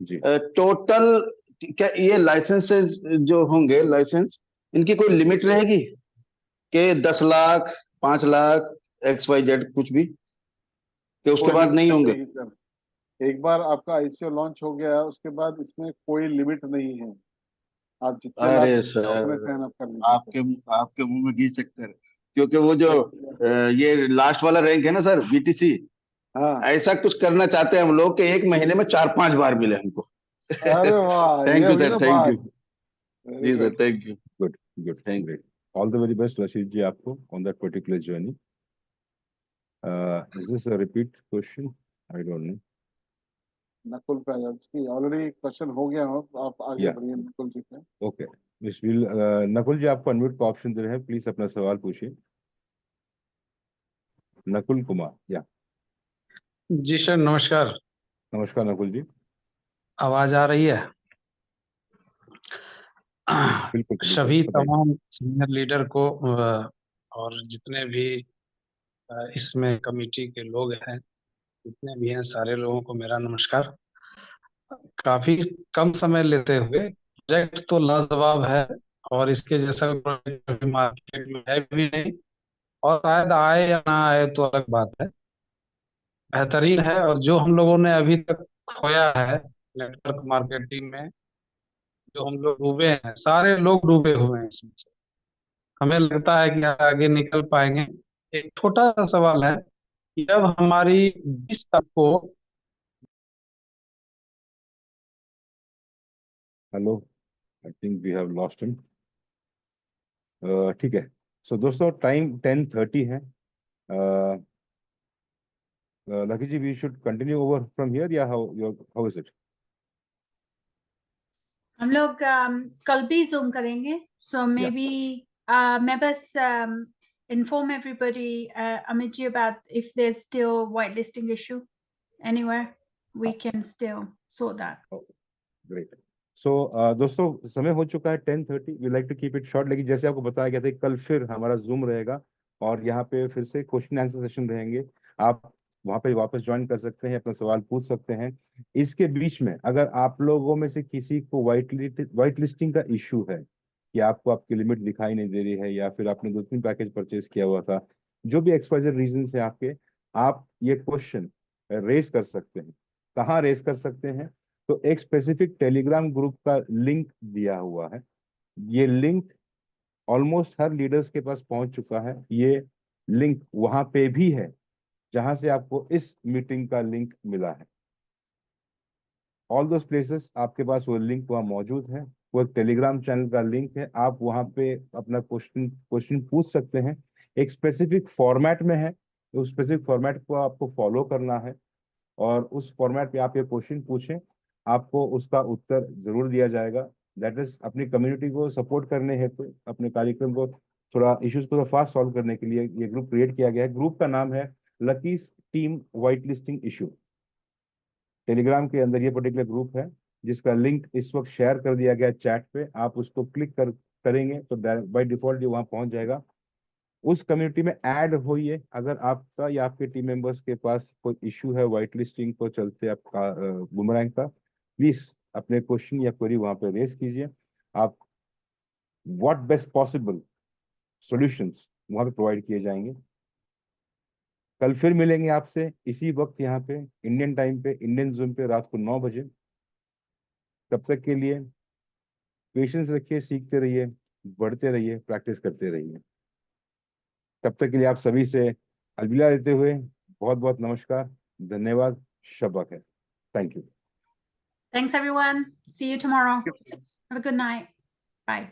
जी टोटल क्या ये लाइसेंसेस जो होंगे, लाइसेंस, इनकी कोई लिमिट रहेगी कि 10 लाख, 5 लाख, XYZ कुछ भी, कि उसके कोई बाद लिमिट नहीं नहीं होंगे? रहेगी सर। एक बार आपका आईसीओ लॉन्च हो गया है, उसके बाद इसमें कोई लिमिट नहीं है। आप जितने लाख अरे अपने सर, साइन अप कर लीजिए सर। आपके मुंह में घी शक्कर, क्योंकि वो जो ये लास्ट वाला रैंक है ना सर, BTC, हाँ, ऐसा कुछ करना चाहते हैं हम लोग कि 1 महीने में 4-5 बार मिले हमको। अरे वाह, ये थैंक यू हुई सर, ना थैंक यू। बात। वेरी जी sir, good. Thank you. Good good thank great. All the very best Rashid ji आपको on that particular journey. Is this a repeat question? I don't know. Nakul पे जी ऑलरेडी क्वेश्चन हो गया हो, आप आगे या बढ़िए नकुल जी पे। ओके, मिस विल नकुल जी, आपको अनम्यूट का ऑप्शन दे रहे हैं, प्लीज अपना सवाल पूछिए। नकुल कुमार, या जी सर, नमस्कार। नमस्कार नकुल जी। आवाज आ रही है? बिल्कुल बिल्कुल सभी बताइए। तमाम सीनियर लीडर को और जितने भी इसमें कमेटी के लोग हैं, जितने भी हैं, सारे लोगों को मेरा नमस्कार। काफी कम समय लेते हुए प्रोजेक्ट तो लाजवाब है, और इसके जैसा प्रोजेक्ट मार्केट में है भी नहीं, और शायद आए या ना आए तो अलग बात है। बेहतरीन है, और जो हम लोगों ने अभी तक खोया है नेटवर्क मार्केटिंग में, जो हम लोग डूबे हैं, सारे लोग डूबे हुए हैं इसमें से। हमें लगता है कि आगे निकल पाएंगे। एक छोटा सा सवाल है कि जब हमारी 20 तारीख को, hello, I think we have lost him. ठीक है। सो दोस्तों, टाइम 10:30 है। Lucky ji, we should continue over from here, या हाउ इज इट? हम लोग कल भी जूम करेंगे, सो मे या बी मैं बस inform everybody, Amit ji, about if there's still whitelisting issue anywhere, we can still sort that. Great. So दोस्तों समय हो चुका है 10:30। We like to keep it short, लेकिन जैसे आपको बताया गया था कल फिर हमारा जूम रहेगा और यहाँ पे फिर से क्वेश्चन आंसर सेशन रहेंगे। आप वहाँ पे वापस ज्वाइन कर सकते हैं, अपना सवाल पूछ सकते हैं। इसके बीच में अगर आप लोगों में से किसी को वाइट लिस्टिंग का इशू है कि आपको आपकी लिमिट दिखाई नहीं दे रही है या फिर आपने 2-3 पैकेज परचेज किया हुआ था, जो भी एक्सवाइजेड रीजन है आपके, आप ये क्वेश्चन रेज कर सकते हैं। कहाँ रेज कर सकते हैं? तो एक स्पेसिफिक टेलीग्राम ग्रुप का लिंक दिया हुआ है। ये लिंक ऑलमोस्ट हर लीडर्स के पास पहुंच चुका है। ये लिंक वहां पे भी है जहां से आपको इस मीटिंग का लिंक मिला है। ऑल दोस प्लेसेस आपके पास वो लिंक वहाँ मौजूद है। वो एक टेलीग्राम चैनल का लिंक है। आप वहाँ पे अपना क्वेश्चन पूछ सकते हैं। एक स्पेसिफिक फॉर्मेट में है, उस स्पेसिफिक फॉर्मेट को आपको फॉलो करना है और उस फॉर्मेट पे आप ये क्वेश्चन पूछें, आपको उसका उत्तर जरूर दिया जाएगा। दैट इज अपनी कम्युनिटी को सपोर्ट करने हेतु, अपने कार्यक्रम को थोड़ा इश्यूज को फास्ट सॉल्व करने के लिए ये ग्रुप क्रिएट किया गया है। ग्रुप का नाम है lucky team white listing issue. Telegram के अंदर ये पर्टिकुलर ग्रुप है जिसका लिंक इस वक्त शेयर कर दिया गया चैट पे। आप उसको क्लिक करेंगे तो बाय डिफॉल्ट ये वहां पहुंच जाएगा। उस कम्युनिटी में ऐड होइए। अगर आपका या आपके टीम मेंबर्स के पास कोई इशू है व्हाइट लिस्टिंग को चलते आपका बुमरैंग का, प्लीज अपने क्वेश्चन या क्वेरी वहां पे रेज कीजिए। आप व्हाट बेस्ट पॉसिबल सॉल्यूशंस वहां पे प्रोवाइड किए जाएंगे। कल फिर मिलेंगे आपसे इसी वक्त यहाँ पे इंडियन टाइम पे, इंडियन जूम पे, रात को 9 बजे। तब तक के लिए पेशेंस रखिए, सीखते रहिए, बढ़ते रहिए, प्रैक्टिस करते रहिए। तब तक के लिए आप सभी से अलविदा देते हुए बहुत बहुत नमस्कार, धन्यवाद, शब्बा खैर। Thank you. Thanks everyone. See you tomorrow. Have a good night. Bye.